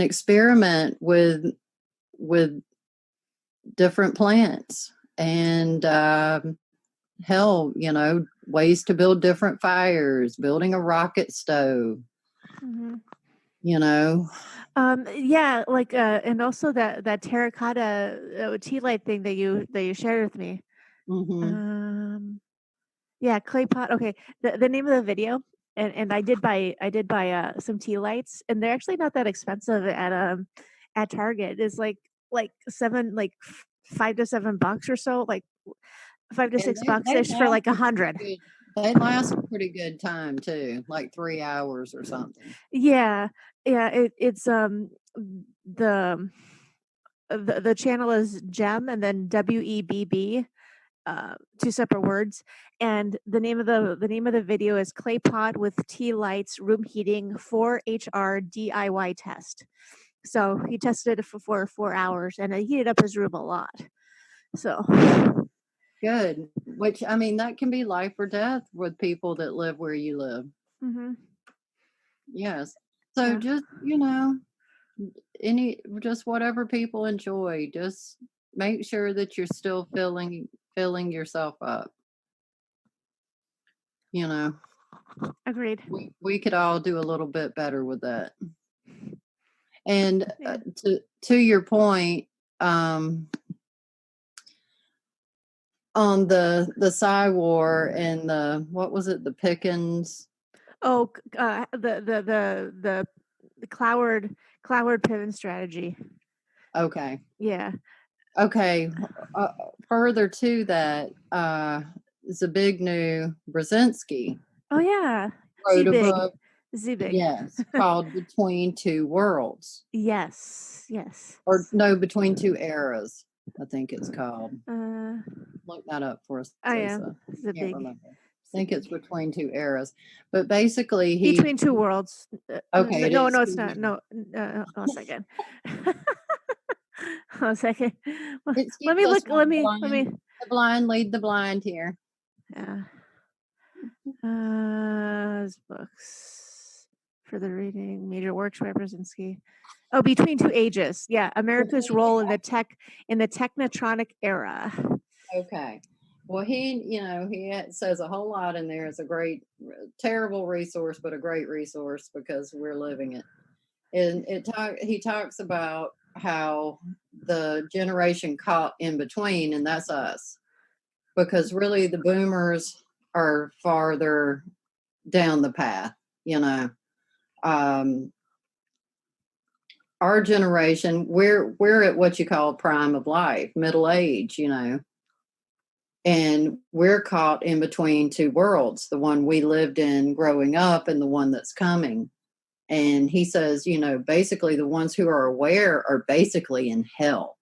experiment with different plants, and hell, ways to build different fires, building a rocket stove. Yeah, like and also that terracotta tea light thing that you shared with me. Yeah, clay pot. Okay, the name of the video and I did buy some tea lights, and they're actually not that expensive at Target. It's like 5 to 7 bucks or so, like five to And six they bucks they ish for last like a a pretty hundred. good they last a pretty good time too, like 3 hours or something. Yeah, yeah. It's the the channel is Gem and then WEBB, two separate words, and the name of the video is clay pot with tea lights, room heating, 4HR DIY test. So he tested it for 4 hours, and it heated up his room a lot. So, Good. Which, I mean, that can be life or death with people that live where you live. hmm Yes. So yeah, just, just whatever people enjoy, just make sure that you're still filling yourself up. You know, agreed. we could all do a little bit better with that. And Yeah. to your point, um, on the Psy War and the what was it, the Pickens? Oh, the Cloward pivot strategy. Okay. Yeah. Okay. Uh, Further to that, Zbigniew Brzezinski Oh yeah. wrote Z a big, book, Z big. yes, called Between Two Worlds. Yes. Yes. Or no, Between Two Eras, I think it's called. Uh. Look that up for us, Oh yeah. Lisa. Z Can't big. remember. I Z think it's big. Between Two Eras. But basically Between two worlds. okay, it No, is. no, it's not. No, hold a second. Hold a second. Let Excuse me us look. while Let me. Let me. the blind lead the blind here. Yeah. His books for the reading major works by Brzezinski. Oh, Between Two Ages. Yeah, America's Between role in the technotronic era. Okay. Well, says a whole lot in there. It's a great, terrible resource, but a great resource because we're living it. And he talks about how the generation caught in between, and that's us, because really the boomers are farther down the path. You know, um, our generation, we're at what you call prime of life, middle age. And we're caught in between two worlds, the one we lived in growing up and the one that's coming. And he says, basically the ones who are aware are basically in hell.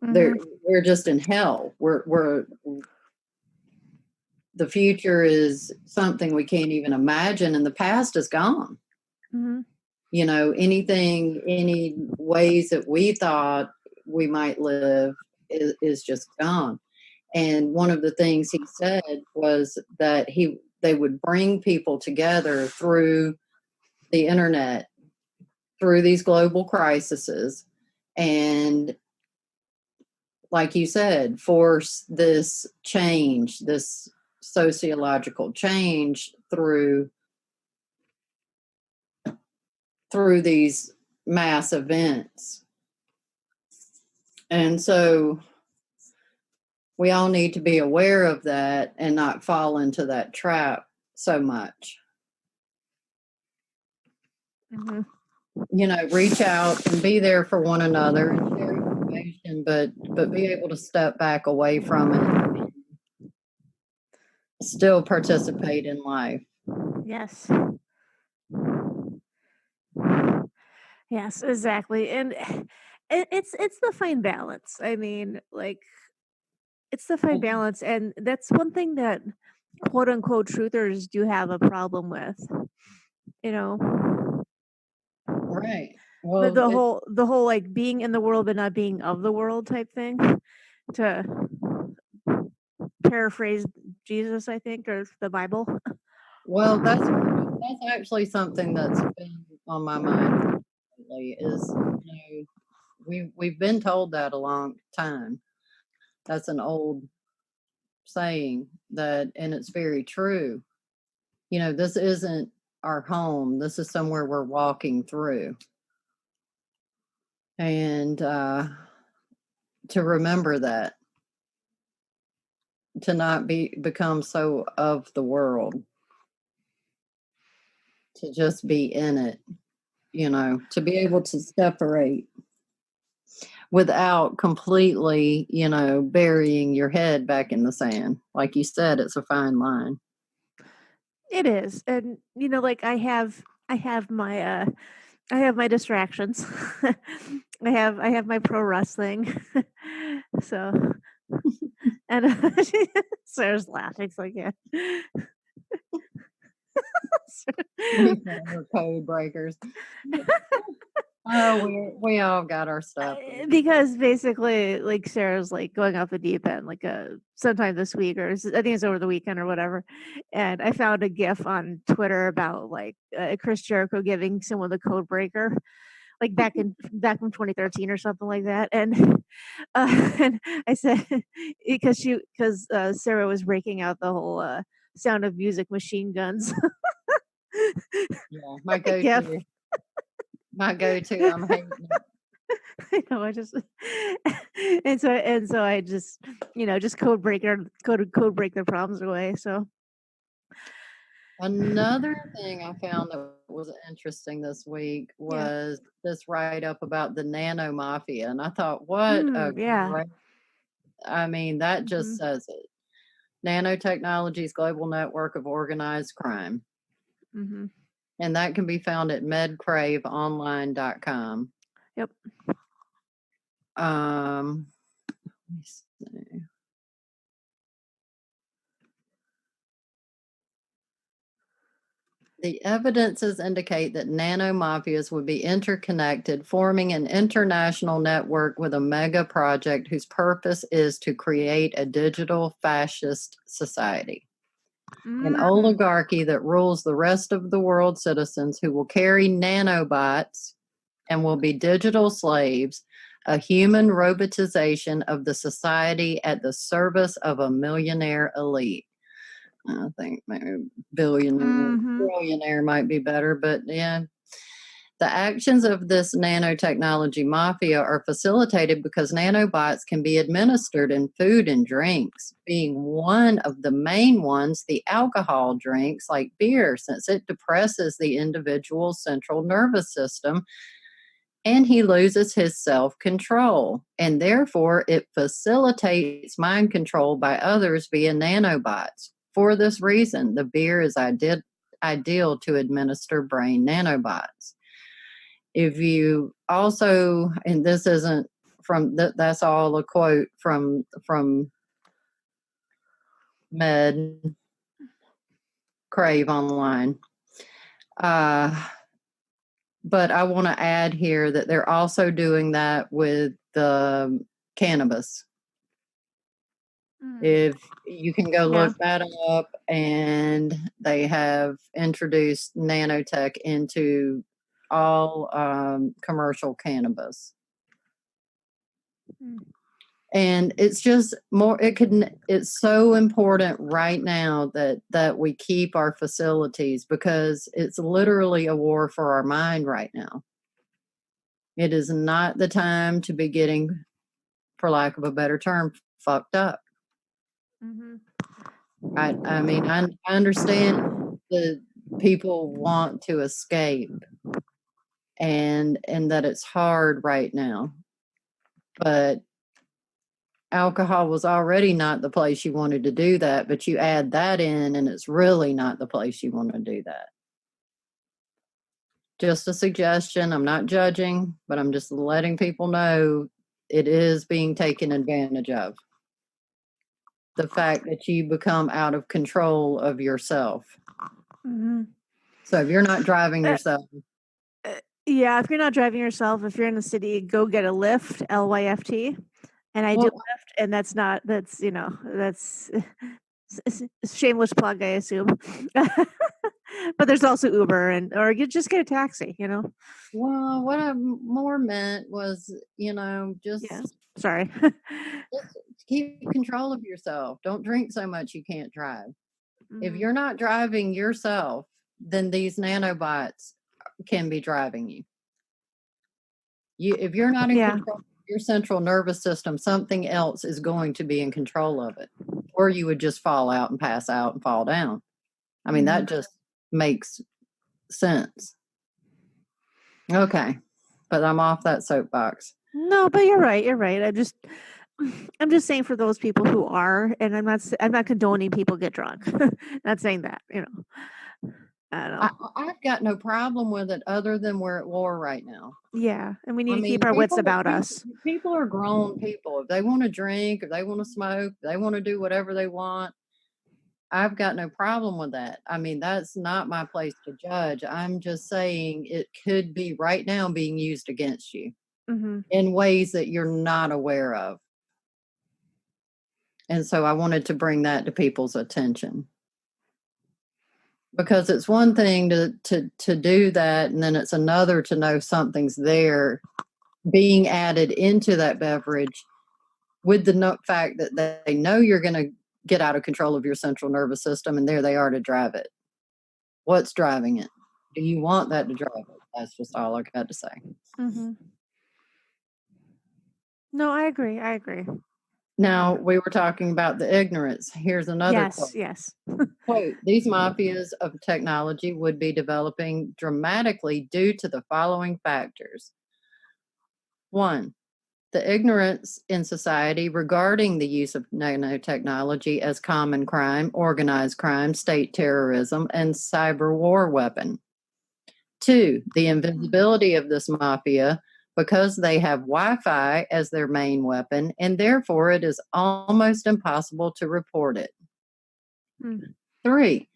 hmm We're just in hell. We're the future is something we can't even imagine, and the past is gone. hmm Any ways that we thought we might live is just gone. And one of the things he said was that they would bring people together through the internet, through these global crises, and like you said, force this change, this sociological change through these mass events. And so we all need to be aware of that and not fall into that trap so much. hmm Reach out and be there for one another and share information, but be able to step back away from it and still participate in life. Yes. Yes, exactly. And it's the fine balance. I mean, like it's the fine balance, and that's one thing that quote unquote truthers do have a problem with. You know, Right. the Well, the whole the whole like being in the world but not being of the world type thing. To paraphrase Jesus, I think, or the Bible. that's actually something that's been on my mind lately is, we've been told that a long time. That's an old saying and it's very true. This isn't our home. This is somewhere we're walking through. And to remember that. to not become so of the world, to just be in it, to be able to separate without completely, burying your head back in the sand. Like you said, it's a fine line. It is. And like I have my distractions. I have my pro wrestling. So, and Sarah's laughing. It's like, yeah. We are code breakers. Oh, we all got our stuff. Because basically, like Sarah's like going off the deep end, like sometime this week, or I think it's over the weekend or whatever. And I found a GIF on Twitter about like Chris Jericho giving someone the code breaker, like back from 2013 or something like that. And and I said because Sarah was breaking out the whole Sound of Music machine guns. Yeah, my GIF. go-to. My go-to. I'm hating it. I know. I just and so I just just code break their problems away. So Another thing I found that was interesting this week yeah. was this write-up about the nano mafia, and I thought, what a Yeah. great. I mean, that just Mhm. says it. Nanotechnology's global network of organized crime. Mhm. And that can be found at medcraveonline.com. Yep. Let me see. The evidences indicate that nano mafias would be interconnected, forming an international network with a mega project whose purpose is to create a digital fascist society. An Mm. oligarchy that rules the rest of the world citizens who will carry nanobots and will be digital slaves, a human robotization of the society at the service of a millionaire elite. I think maybe Mhm. billionaire might be better, but yeah. The actions of this nanotechnology mafia are facilitated because nanobots can be administered in food and drinks, being one of the main ones, the alcohol drinks like beer, since it depresses the individual's central nervous system and he loses his self control. And therefore, it facilitates mind control by others via nanobots. For this reason, the beer is ideal to administer brain nanobots. If you also, and this isn't from that's all a quote from Med Crave Online. But I want to add here that they're also doing that with the cannabis. Mm. If you can go Yeah. look that up, and they have introduced nanotech into all commercial cannabis. Mm. And it's just more it's so important right now that we keep our facilities, because it's literally a war for our mind right now. It is not the time to be getting, for lack of a better term, fucked up. Mhm. I mean, I understand that people want to escape, and that it's hard right now. But alcohol was already not the place you wanted to do that, but you add that in and it's really not the place you want to do that. Just a suggestion. I'm not judging, but I'm just letting people know it is being taken advantage of. The fact that you become out of control of yourself. Mhm. So if you're not driving Uh, yourself, yeah, if you're not driving yourself, if you're in the city, go get a Lyft, Lyft. And I do well, Lyft, and that's shameless plug, I assume. But there's also Uber, or you just get a taxi. well, what I more meant was, Yeah. just Sorry. keep control of yourself. Don't drink so much you can't drive. If Mhm. you're not driving yourself, then these nanobots can be driving you. If you're not in Yeah. control of your central nervous system, something else is going to be in control of it, or you would just fall out and pass out and fall down. I mean, that just makes sense. Okay, but I'm off that soapbox. No, but you're right. You're right. I'm just saying for those people who are, and I'm not condoning people get drunk. Not saying that, you know. I don't know. I've got no problem with it other than we're at war right now. Yeah, and we need I to keep mean, our wits about us. people are grown people. If they want to drink, if they want to smoke, if they want to do whatever they want, I've got no problem with that. I mean, that's not my place to judge. I'm just saying it could be right now being used against you in ways that you're not aware of. And so I wanted to bring that to people's attention. Because it's one thing to do that, and then it's another to know something's there being added into that beverage with the fact that they know you're going to get out of control of your central nervous system, and there they are to drive it. What's driving it? Do you want that to drive it? That's just all I got to say. No, I agree. I agree. Now, we were talking about the ignorance. Here's another quote. Yes. Quote, these mafias of technology would be developing dramatically due to the following factors. 1, the ignorance in society regarding the use of nanotechnology as common crime, organized crime, state terrorism, and cyber war weapon. 2, the invisibility of this mafia because they have Wi-Fi as their main weapon, and therefore it is almost impossible to report it. 3,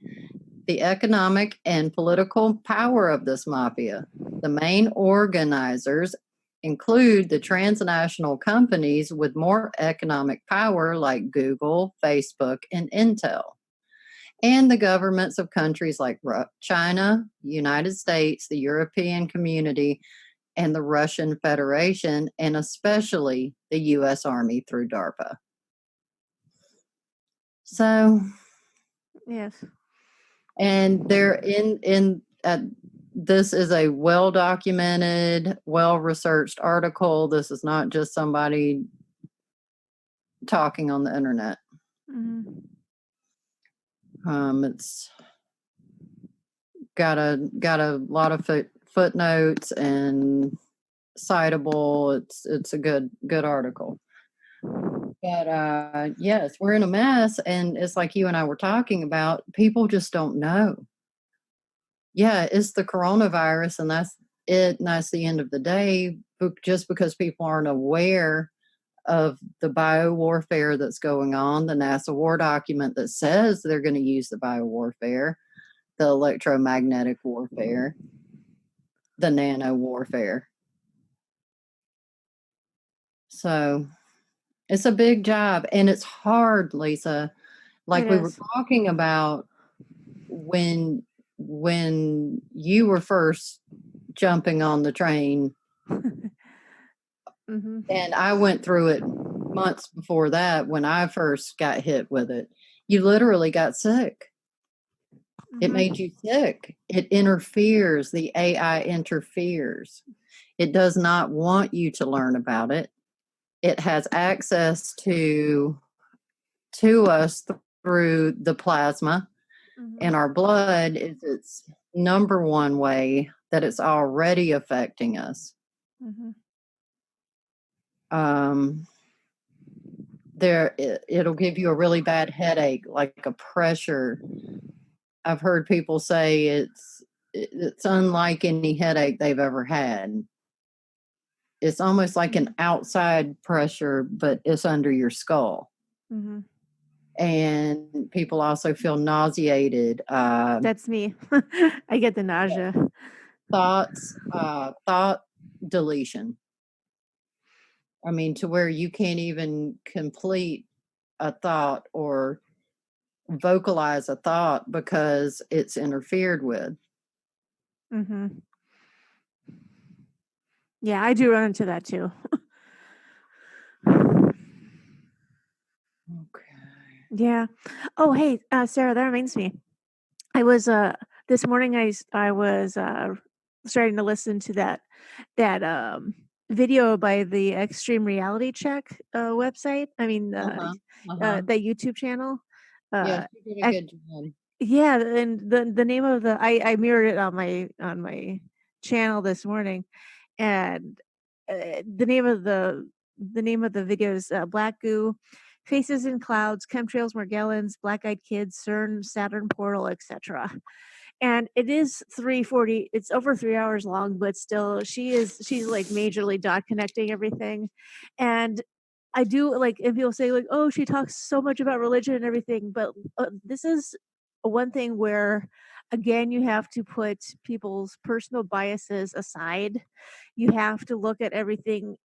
the economic and political power of this mafia. The main organizers include the transnational companies with more economic power like Google, Facebook, and Intel, and the governments of countries like China, United States, the European Community, and the Russian Federation, and especially the U.S. Army through DARPA. So, yes. And they're this is a well-documented, well-researched article. This is not just somebody talking on the internet. It's got a lot of footnotes and citable. It's a good article. But yes, we're in a mess, and it's like you and I were talking about. People just don't know. Yeah, it's the coronavirus, and that's it, and that's the end of the day. But just because people aren't aware of the biowarfare that's going on, the NASA war document that says they're going to use the biowarfare, the electromagnetic warfare, the nano warfare. So it's a big job, and it's hard, Lisa. Like we were talking about when you were first jumping on the train, and I went through it months before that when I first got hit with it. You literally got sick. It made you sick. It interferes. The AI interferes. It does not want you to learn about it. It has access to us through the plasma in our blood. Is its number one way that it's already affecting us. It'll give you a really bad headache, like a pressure. I've heard people say it's unlike any headache they've ever had. It's almost like an outside pressure, but it's under your skull. And people also feel nauseated. That's me. I get the nausea. Thought deletion. I mean, to where you can't even complete a thought or vocalize a thought because it's interfered with. Yeah, I do run into that too. Okay. Yeah. Oh, hey, Sarah, that reminds me. I was this morning. I was starting to listen to that video by the Extreme Reality Check website. I mean, Uh-huh. Uh-huh. the YouTube channel. Yes, Uh, you did a ex- good job. yeah, and the name of the I mirrored it on my channel this morning, and the name of the video is Black Goo, Faces in Clouds, Chemtrails, Morgellons, Black Eyed Kids, CERN, Saturn Portal, etc. And it is 3:40. It's over 3 hours long, but still, she's like majorly dot connecting everything, and I do like, and people say like, oh, she talks so much about religion and everything, but this is one thing where, again, you have to put people's personal biases aside. You have to look at everything,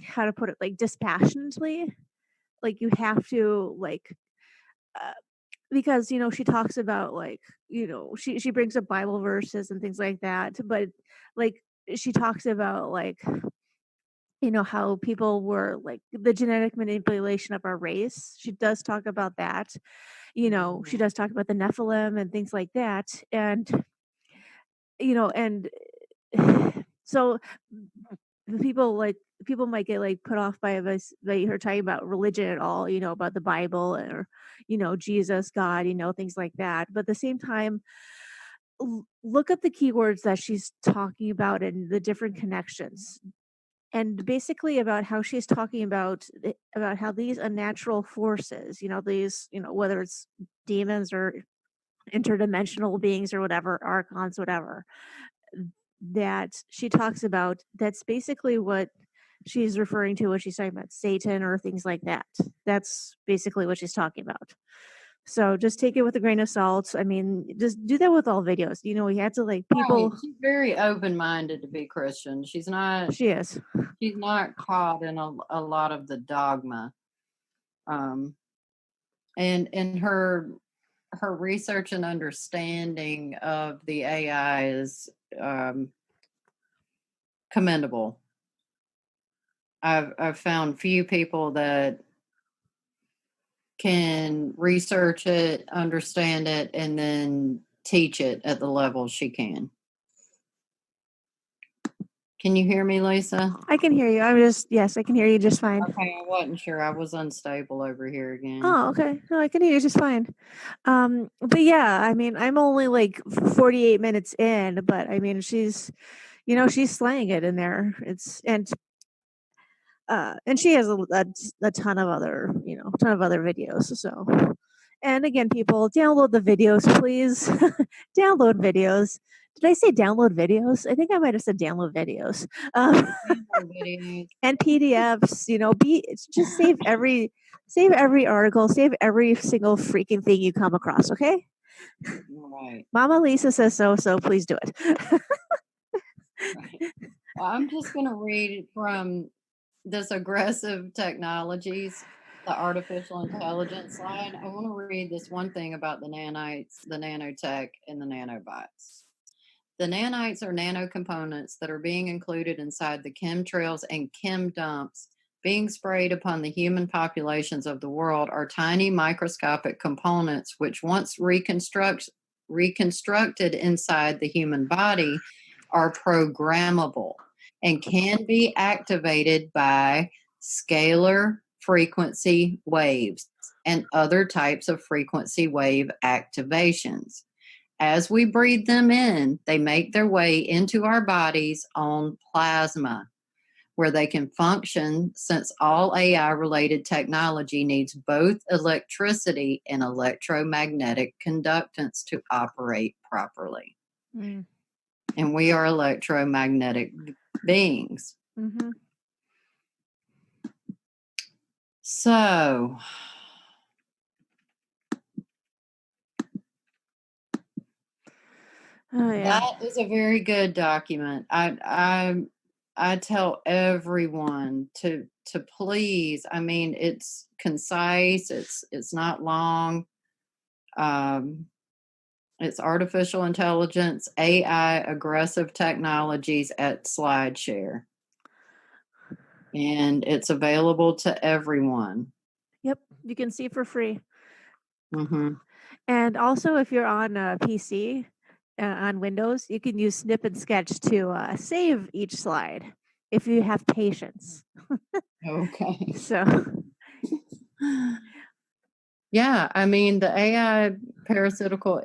how to put it, like dispassionately. Like you have to like uh, because she talks about like she brings up Bible verses and things like that, but like she talks about like how people were like the genetic manipulation of our race. She does talk about that. She Mhm. does talk about the Nephilim and things like that, and so the people might get like put off by us by her talking about religion at all, about the Bible or Jesus, God, things like that. But at the same time, look up the keywords that she's talking about and the different connections, and basically about how she's talking about how these unnatural forces, these, whether it's demons or interdimensional beings or whatever, archons, whatever, that she talks about, that's basically what she's referring to when she's talking about Satan or things like that. That's basically what she's talking about. So just take it with a grain of salt. I mean, just do that with all videos. We had to like Right. people. She's very open-minded to be Christian. She is. She's not caught in a lot of the dogma. Um, and her research and understanding of the AI is commendable. I've found few people that can research it, understand it, and then teach it at the level she can. Can you hear me, Lisa? I can hear you. Yes, I can hear you just fine. Okay, I wasn't sure. I was unstable over here again. Oh, okay. No, I can hear you just fine. But yeah, I mean, I'm only like 48 minutes in, but I mean, she's slaying it in there. And she has a ton of other, ton of other videos. So, and again, people, download the videos, please. Download videos. Did I say download videos? I think I might have said download videos. Um, More videos. and PDFs. Just save every article, save every single freaking thing you come across. Okay, Right, Mama Lisa says so, so please do it. right. Well, I'm just going to read from this aggressive technologies, the artificial intelligence slide. I want to read this one thing about the nanites, the nanotech, and the nanobots. The nanites are nanocomponents that are being included inside the chemtrails and chem dumps being sprayed upon the human populations of the world are tiny microscopic components which once reconstructed inside the human body are programmable and can be activated by scalar frequency waves and other types of frequency wave activations. As we breathe them in, they make their way into our bodies on plasma, where they can function since all AI related technology needs both electricity and electromagnetic conductance to operate properly. Mm. And we are electromagnetic beings. Mm-hmm. So, Oh yeah. that is a very good document. I tell everyone to please. I mean, it's concise. It's not long. Um, it's artificial intelligence, AI, aggressive technologies at SlideShare, and it's available to everyone. Yep. You can see for free. Hmm. And also, if you're on a PC on Windows, you can use Snip and Sketch to save each slide. if you have patience. Okay. So, Yeah, I mean, the AI parasitical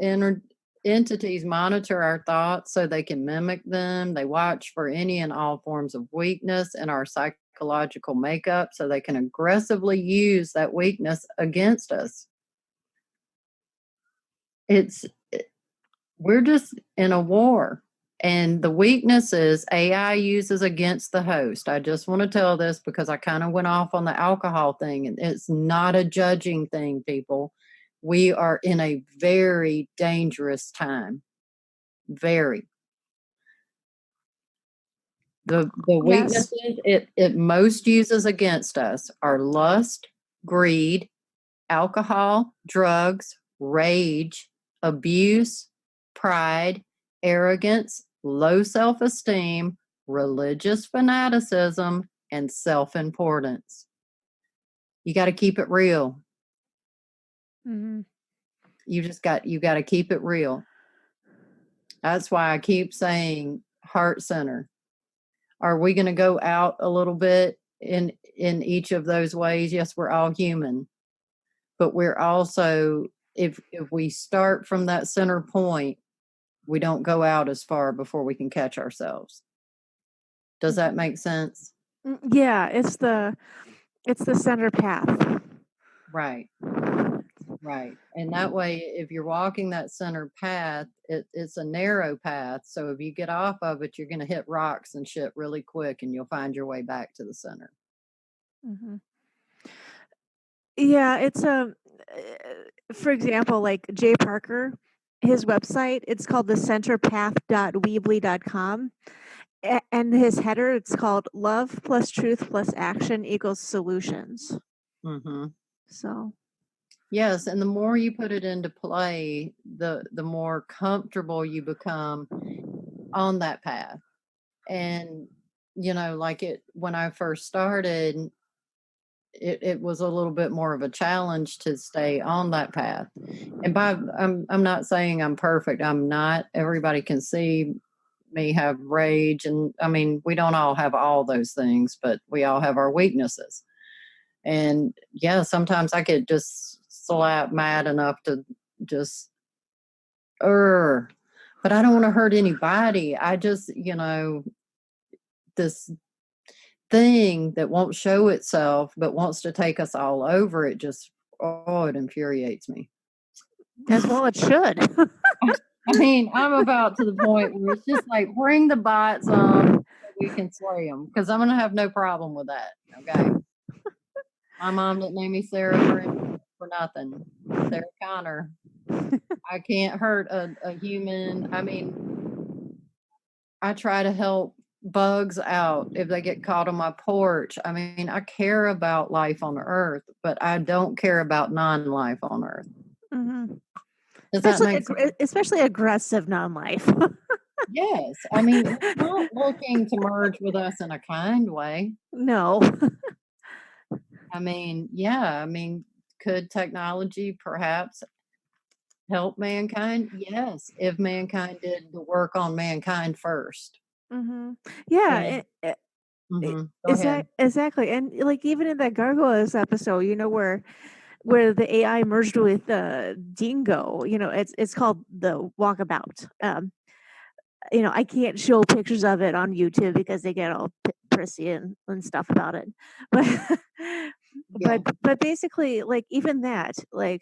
entities monitor our thoughts so they can mimic them. They watch for any and all forms of weakness in our psychological makeup so they can aggressively use that weakness against us. It's we're just in a war. And the weaknesses AI uses against the host. I just want to tell this because I kind of went off on the alcohol thing, and it's not a judging thing, people. We are in a very dangerous time. Very. The yes. weaknesses it most uses against us are lust, greed, alcohol, drugs, rage, abuse, pride, arrogance, low self esteem, religious fanaticism, and self importance. You got to keep it real. Mhm. You got to keep it real. That's why I keep saying heart center. Are we going to go out a little bit in each of those ways? Yes, we're all human, but we're also, if we start from that center point, we don't go out as far before we can catch ourselves. Does that make sense? Yeah, it's the center path. Right, right. And that way, if you're walking that center path, it's a narrow path. So if you get off of it, you're going to hit rocks and shit really quick, and you'll find your way back to the center. Mhm. Yeah, it's for example, like Jay Parker, his website, it's called the centerpath.weebly.com. And his header, it's called Love plus Truth plus Action equals Solutions. Mm-hmm. So, Yes, and the more you put it into play, the more comfortable you become on that path. And like it when I first started, it was a little bit more of a challenge to stay on that path. And I'm not saying I'm perfect. I'm not. Everybody can see me have rage, and I mean, we don't all have all those things, but we all have our weaknesses. And yeah, sometimes I get just slap mad enough to just but I don't want to hurt anybody. I just, this thing that won't show itself but wants to take us all over, it just, it infuriates me. as well it should. I mean, I'm about to the point where it's just like, bring the bots on so we can slay them, because I'm going to have no problem with that. Okay. My mom didn't name me Sarah for nothing. Sarah Connor. I can't hurt a human. I mean, I try to help bugs out if they get caught on my porch. I mean, I care about life on Earth, but I don't care about non-life on Earth. Mhm. Does that make sense? Especially aggressive non-life. Yes. I mean, it's not looking to merge with us in a kind way. No. I mean, yeah. I mean, could technology perhaps help mankind? Yes, if mankind did the work on mankind first. Mhm. Yeah, And go is that ahead. exactly? And like even in that Gargoyles episode, where the AI merged with Dingo, it's called the Walkabout. I can't show pictures of it on YouTube because they get all prissy and stuff about it. But Yeah. but basically, like even that, like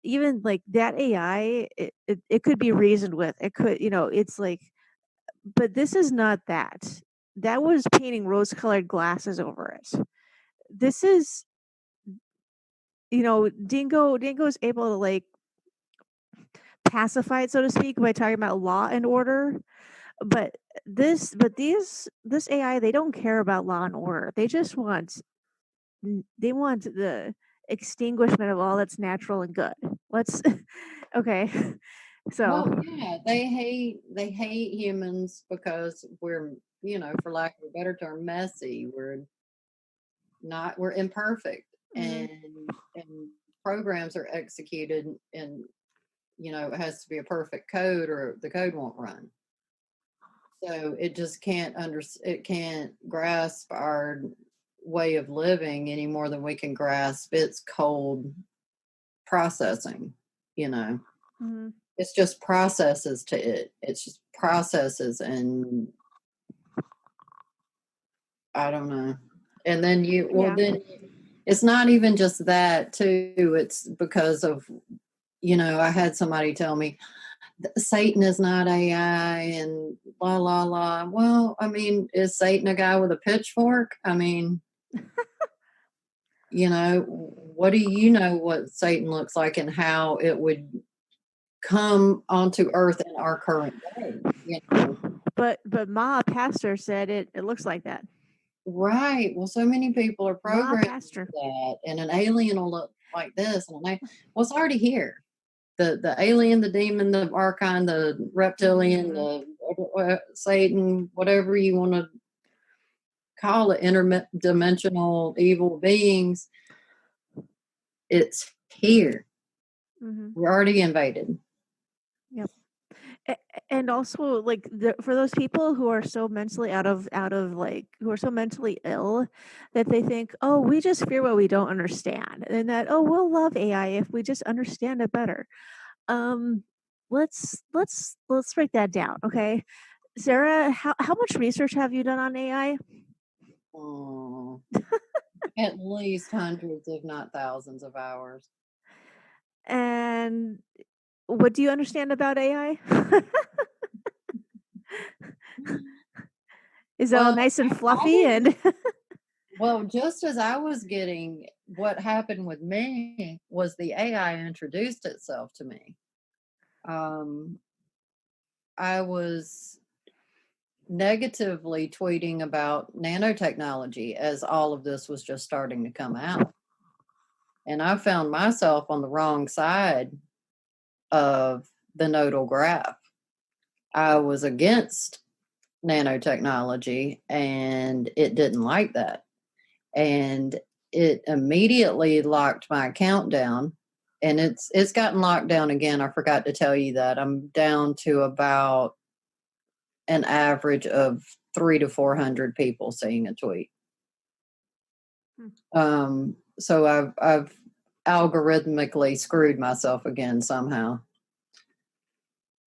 even like that AI, it could be reasoned with. It could, it's like, but this is not that. That was painting rose-colored glasses over it. This is, Dingo is able to like pacify it, so to speak, by talking about law and order. But this AI, they don't care about law and order. They want the extinguishment of all that's natural and good. Let's okay. So, Well, yeah, they hate humans because we're, for lack of a better term, messy. We're imperfect, mhm. and programs are executed, and it has to be a perfect code or the code won't run. So it just it can't grasp our way of living any more than we can grasp its cold processing, you know. Mm-hmm. It's just processes to it. It's just processes, and I don't know. And then Yeah. then it's not even just that too. It's because of, I had somebody tell me Satan is not AI and la la la. Well, I mean, is Satan a guy with a pitchfork? I mean, what do you know what Satan looks like and how it would come onto earth in our current day? But Ma Pastor said it looks like that. Right. Well, so many people are Ma programmed Pastor. for that, and an alien will look like this, and well, it's already here. The alien, the demon, the archon, the reptilian, the Satan, whatever you want to call it, interdimensional evil beings. It's here. Mm-hmm. We're already invaded. Yep. And also, like, for those people who are so mentally who are so mentally ill that they think, oh, we just fear what we don't understand, and that, oh, we'll love AI if we just understand it better. Um, let's break that down, okay? Sarah, how much research have you done on AI? Oh, at least hundreds, if not thousands of hours. And what do you understand about AI? Is it all Well, nice and I fluffy didn't. and Well, just as I was getting, what happened with me was the AI introduced itself to me. Um, I was negatively tweeting about nanotechnology as all of this was just starting to come out. And I found myself on the wrong side of the nodal graph. I was against nanotechnology and it didn't like that. And it immediately locked my account down. And it's gotten locked down again. I forgot to tell you that. I'm down to about an average of 300 to 400 people seeing a tweet. So I've algorithmically screwed myself again somehow.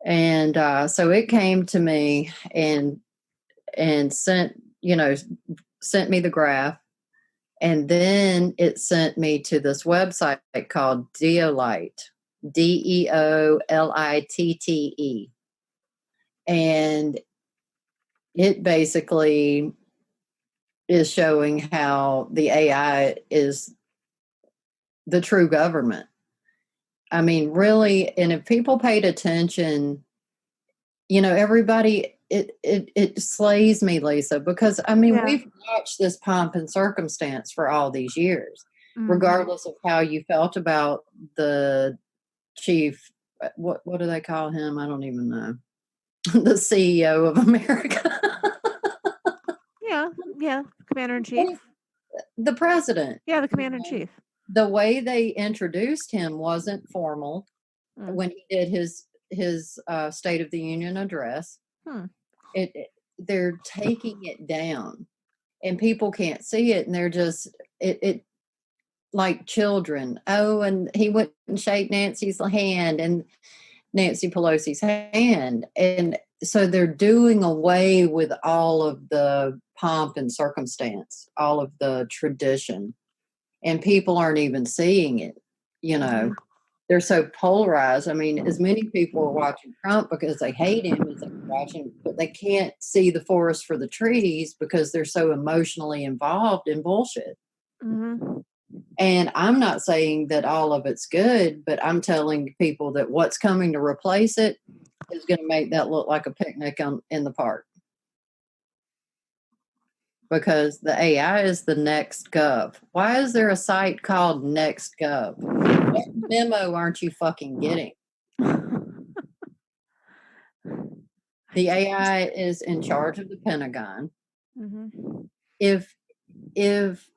And so it came to me and sent me the graph, and then it sent me to this website called Deolite, Deolitte, and it basically is showing how the AI is the true government. I mean, really, and if people paid attention, everybody, it slays me, Lisa, because I mean, yeah. we've watched this pomp and circumstance for all these years, Mm-hmm. regardless of how you felt about the chief. What do they call him? I don't even know. The CEO of America. Yeah, yeah, commander in chief. The president. Yeah, the commander in chief. The way they introduced him wasn't formal Mm. when he did his State of the Union address. Hmm. They're taking it down, and people can't see it, and they're just it like children. Oh, and he wouldn't shake Nancy's hand and Nancy Pelosi's hand, and so they're doing away with all of the pomp and circumstance, all of the tradition, and people aren't even seeing it. Mm-hmm. They're so polarized. I mean, as many people are watching Trump because they hate him as they're watching, but they can't see the forest for the trees because they're so emotionally involved in bullshit. Mm-hmm. And I'm not saying that all of it's good, but I'm telling people that what's coming to replace it is going to make that look like a picnic in the park. Because the AI is the next gov. Why is there a site called Next Gov? What memo aren't you fucking getting? The AI is in charge of the Pentagon. Mm-hmm. If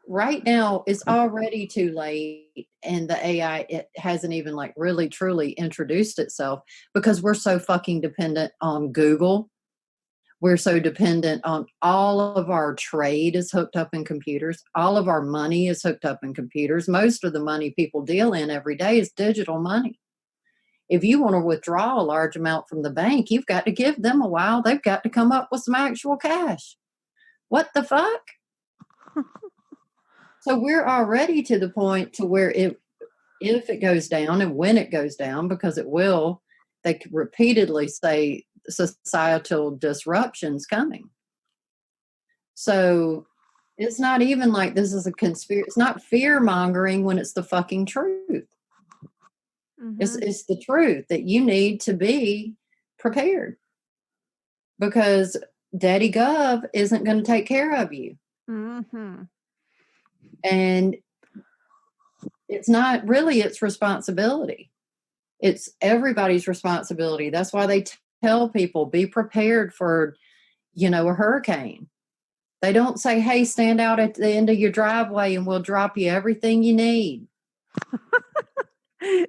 right now it's already too late and the AI it hasn't even like really truly introduced itself because we're so fucking dependent on Google. We're so dependent on all of our trade is hooked up in computers. All of our money is hooked up in computers. Most of the money people deal in every day is digital money. If you want to withdraw a large amount from the bank, you've got to give them a while. They've got to come up with some actual cash. What the fuck? So we're already to the point to where if it goes down and when it goes down, because it will, they repeatedly say societal disruptions coming. So it's not even like this is a conspiracy. It's not fear mongering when it's the fucking truth. It's the truth that you need to be prepared because Daddy Gov isn't going to take care of you. And it's not really its responsibility. It's everybody's responsibility. That's why they tell people be prepared for, a hurricane. They don't say, hey, stand out at the end of your driveway and we'll drop you everything you need.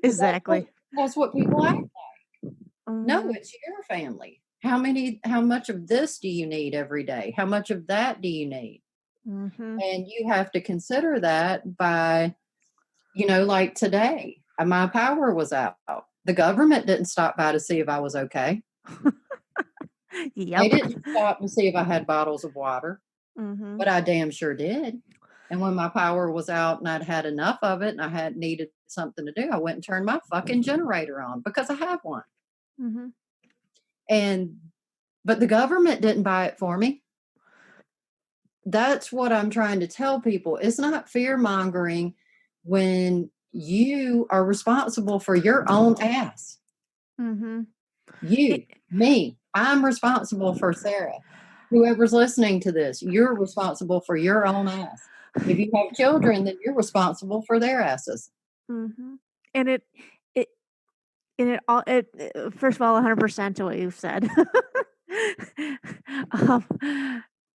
Exactly. That's what people act like. No, it's your family. How much of this do you need every day? How much of that do you need? And you have to consider that by, like today, my power was out. The government didn't stop by to see if I was okay. They didn't stop to see if I had bottles of water, but I damn sure did. And when my power was out and I'd had enough of it and I had needed something to do, I went and turned my fucking generator on because I have one. But the government didn't buy it for me. That's what I'm trying to tell people. It's not fear mongering when you are responsible for your own ass. You, me, I'm responsible for Sarah. Whoever's listening to this, you're responsible for your own ass. If you have children, then you're responsible for their asses. And first of all, 100% to what you've said.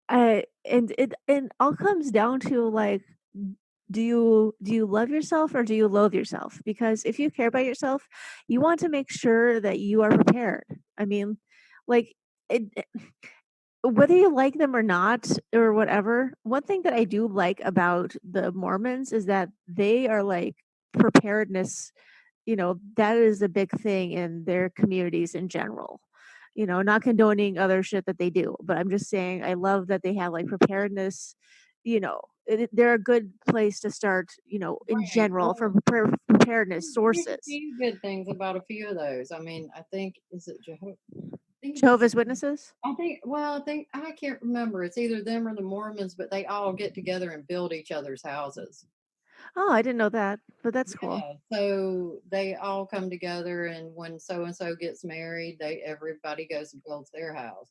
And it all comes down to like, do you love yourself or do you loathe yourself? Because if you care about yourself, you want to make sure that you are prepared. I mean, like whether you like them or not or whatever, one thing that I do like about the Mormons is that they are like preparedness. That is a big thing in their communities in general. Not condoning other shit that they do, but I'm just saying I love that they have like preparedness. They're a good place to start, in general for preparedness sources. There's a few good things about a few of those. I mean, I think, is it Jehovah's Witnesses? I think I can't remember. It's either them or the Mormons, but they all get together and build each other's houses. Oh, I didn't know that, but that's cool. So they all come together, and when so and so gets married, everybody goes and builds their house,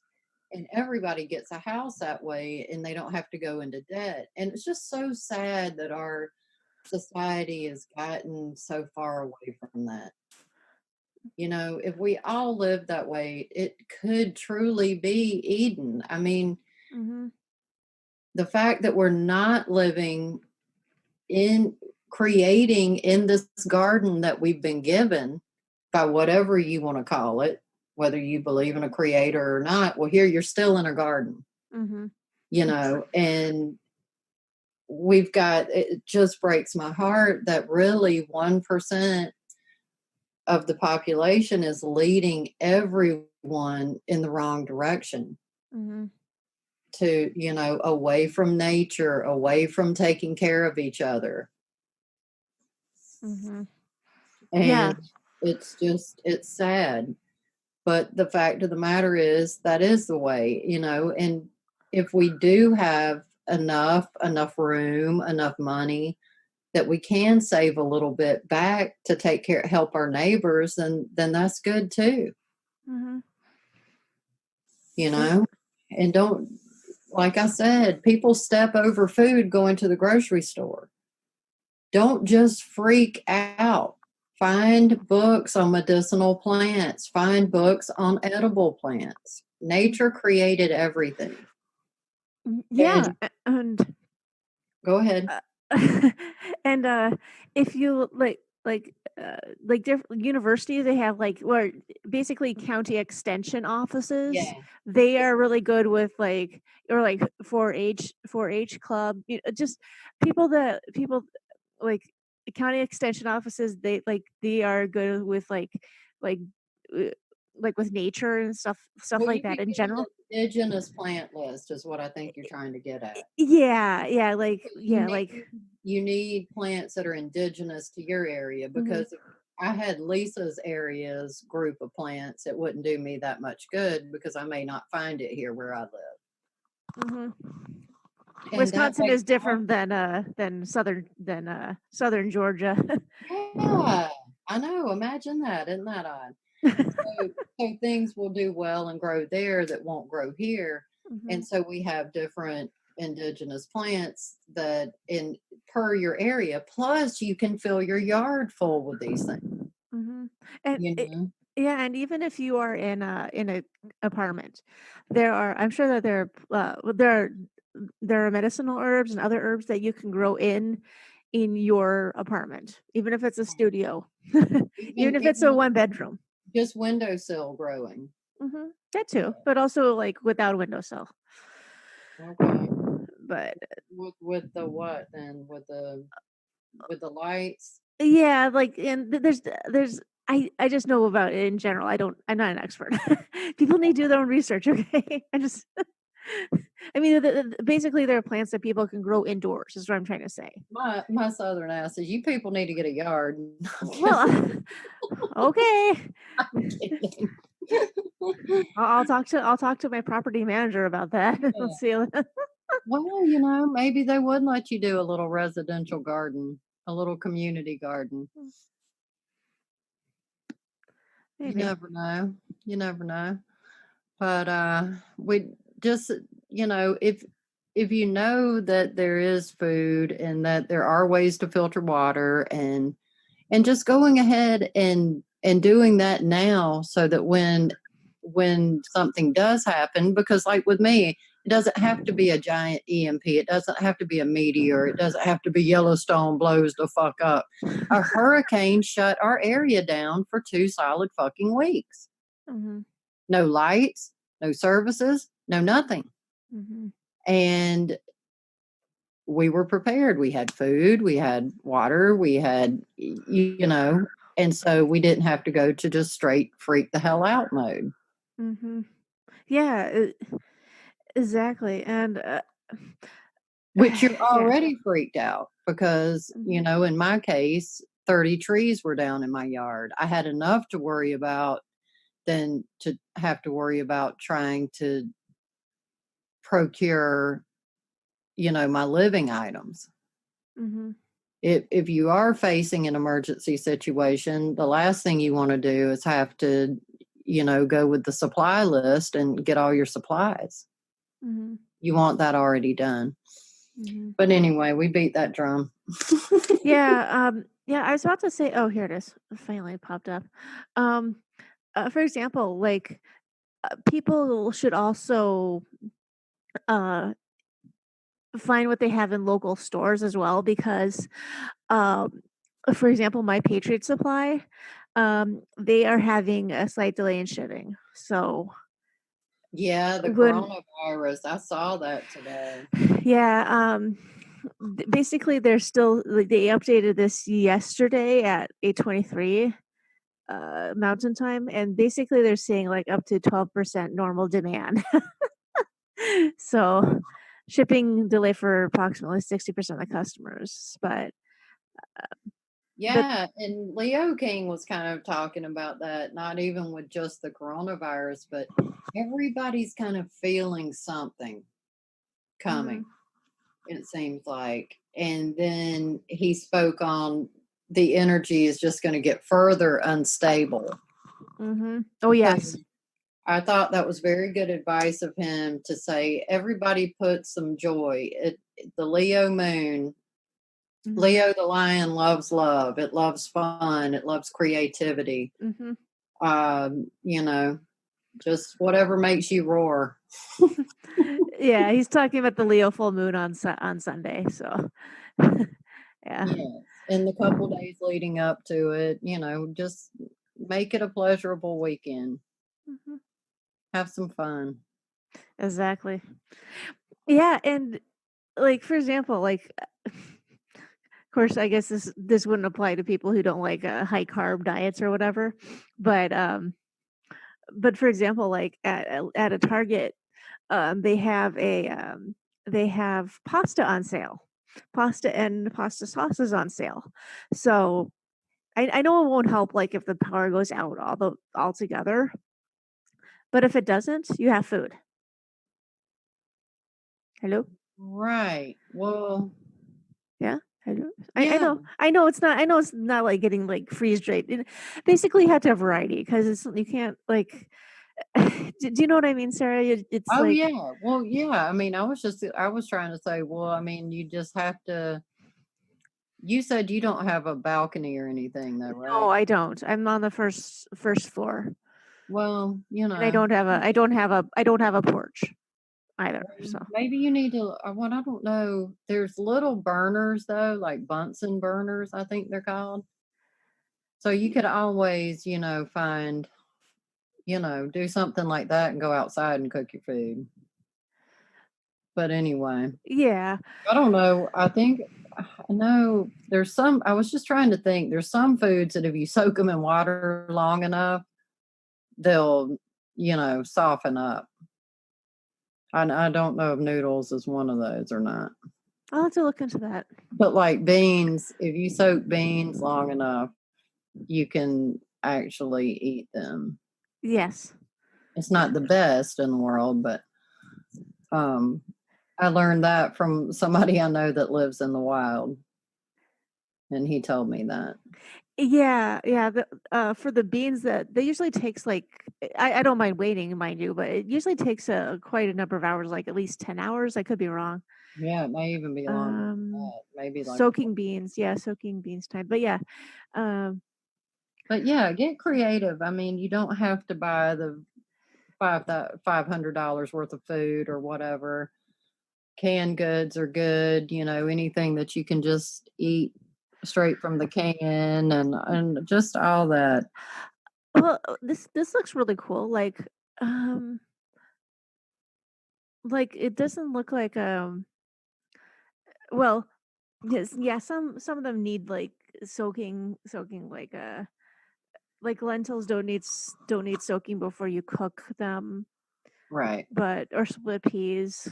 and everybody gets a house that way, and they don't have to go into debt. And it's just so sad that our society has gotten so far away from that. If we all lived that way, it could truly be Eden. I mean, the fact that we're not living in creating in this garden that we've been given by whatever you want to call it, whether you believe in a creator or not, well, here you're still in a garden, and it just breaks my heart that really 1% of the population is leading everyone in the wrong direction to, away from nature, away from taking care of each other. And it's sad. But the fact of the matter is that is the way, and if we do have enough room, enough money that we can save a little bit back to help our neighbors, then that's good too. And don't, like I said, people step over food going to the grocery store. Don't just freak out. Find books on medicinal plants. Find books on edible plants. Nature created everything. Yeah, and go ahead. And if you like, like different universities, they have like where basically county extension offices. Yeah. They are really good with like or like 4-H club. Just people like county extension offices. They are good with like uh, like with nature and stuff Well, like you that could in get an general. indigenous plant list, is what I think you're trying to get at. Yeah, yeah, You like. need you need plants that are indigenous to your area, Mhm, because if I had Lisa's area's group of plants, it wouldn't do me that much good because I may not find it here where I live. mhm. And that Wisconsin way, is different than southern Georgia. yeah, I know. Imagine that. Isn't that odd? So things will do well and grow there that won't grow here. And Mhm, so we have different indigenous plants that in per your area. Plus you can fill your yard full with these things, mhm. And you know. yeah, and even if you are in a apartment, I'm sure that there are medicinal herbs and other herbs that you can grow in your apartment, even if it's a studio, even if it's a Even one bedroom. just windowsill growing. That too, Yeah. but also like without a windowsill. Okay. But With the what then? With the lights? yeah, like, and there's I just know about it in general. I'm not an expert. People need to do their own research, okay? I mean, basically, there are plants that people can grow indoors. Is what I'm trying to say. My southern ass says you people need to get a yard. I'm just Well, okay. kidding. I'll talk to my property manager about that. Yeah. Let's see. Well, maybe they would let you do a little residential garden, a little community garden. You Maybe. never know. You never know. But we just, if you know that there is food and that there are ways to filter water, and just going ahead and doing that now, so that when something does happen, because like with me, it doesn't have to be a giant EMP, it doesn't have to be a meteor, it doesn't have to be Yellowstone blows the fuck up. A hurricane shut our area down for 2 solid fucking weeks. Hmm. No lights, no services, no nothing. Hmm. And we were prepared. We had food, we had water, we had, and so we didn't have to go to just straight freak the hell out mode, Hmm. Yeah, exactly. And which you're yeah. already freaked out because, Hmm. in my case, 30 trees were down in my yard. I had enough to worry about than to have to worry about trying to procure, my living items. Hmm. If you are facing an emergency situation, the last thing you want to do is have to, go with the supply list and get all your supplies. Hmm. You want that already done. Hmm. But anyway, we beat that drum. Yeah. Yeah. I was about to say. Oh, here it is. It finally popped up. Um. For example, like people should also uh find what they have in local stores as well because um for example my Patriot Supply, they are having a slight delay in shipping. So Yeah, the when coronavirus. I saw that today. yeah, basically they're still like they updated this yesterday at 8:23 mountain time, and basically they're saying like up to 12% normal demand. So shipping delay for approximately 60% of the customers, but Yeah, and Leo King was kind of talking about that, not even with just the coronavirus, but everybody's kind of feeling something coming, mhm, it seems like. And then he spoke on the energy is just going to get further unstable. mhm. Oh, So yes. I thought that was very good advice of him to say everybody put some joy. The Leo moon, Mhm, Leo the lion loves love. It loves fun. It loves creativity. mhm. Um, you know, just whatever makes you roar. Yeah, he's talking about the Leo full moon on Sunday, so yeah. Yes. in the couple days leading up to it, just make it a pleasurable weekend. Mhm. Have some fun. Exactly. Yeah, and, like, for example, like, of course, I guess this wouldn't apply to people who don't like, high carb diets or whatever, but, but for example, like, at a Target, they have pasta on sale. Pasta and pasta sauces on sale. So, I know it won't help, like, if the power goes out altogether, but if it doesn't, you have food. Hello? Right. Well, Yeah? Hello? yeah. I know it's not like getting, like, freeze dried. Basically, you have to have variety because it's you can't, like do you know what I mean, Sarah? It's Oh, like yeah. Well, yeah. I mean, I was trying to say, well, I mean, you just have to, you said you don't have a balcony or anything though, no, right? I don't. I'm on the first floor, Well, and I don't have a porch either, so maybe you need to, what I don't know, there's little burners though, like Bunsen burners, I think they're called. So you could always, find, do something like that and go outside and cook your food. But anyway, yeah. I don't know. I know I was just trying to think, there's some foods that if you soak them in water long enough, they'll, soften up. I don't know if noodles is one of those or not. I'll have to look into that. But like beans, if you soak beans long enough, you can actually eat them. Yes. It's not the best in the world, but um, I learned that from somebody I know that lives in the wild, and he told me that. Yeah, yeah, for the beans that they usually takes, like I don't mind waiting, mind you, but it usually takes, quite a number of hours, like, at least 10 hours, I could be wrong. Yeah, it may even be longer than Um, that. Maybe like, soaking beans, yeah, soaking beans time, but yeah, um, but yeah, get creative. I mean, you don't have to buy the $500 worth of food or whatever. Canned goods are good, anything that you can just eat straight from the can and just all that. well, this looks really cool, like, it doesn't look like, well, yes, yeah, some of them need, like, soaking, like lentils don't need soaking before you cook them, Right, but or split peas,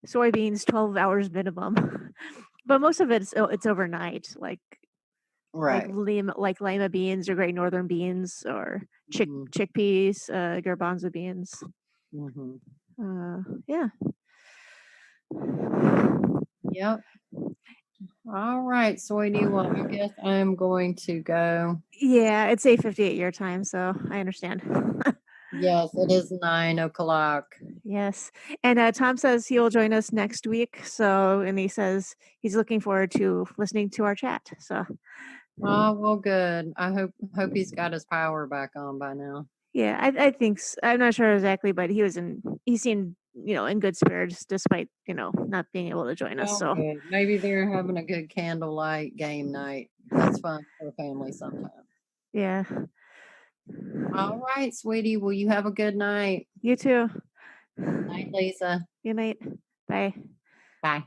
soybeans 12 hours minimum. But most of it's overnight, right. like lima beans or great northern beans or Mhm, chickpeas, garbanzo beans. mhm. Yeah. Yep. All right, sweetie. Well, I guess I'm going to go. Yeah, it's 8:58 your time, so I understand. Yes, it is 9 o'clock. Yes. And Tom says he'll join us next week. So, and he says he's looking forward to listening to our chat. So, Oh, well, good. I hope he's got his power back on by now. yeah, I think I'm not sure exactly, but he seemed, in good spirits despite, not being able to join us. Oh, So, good. Maybe they're having a good candlelight game night. That's fun for a family sometime. yeah. All right, sweetie. Well, you have a good night. You too. Night, Lisa. Good night. Bye. Bye.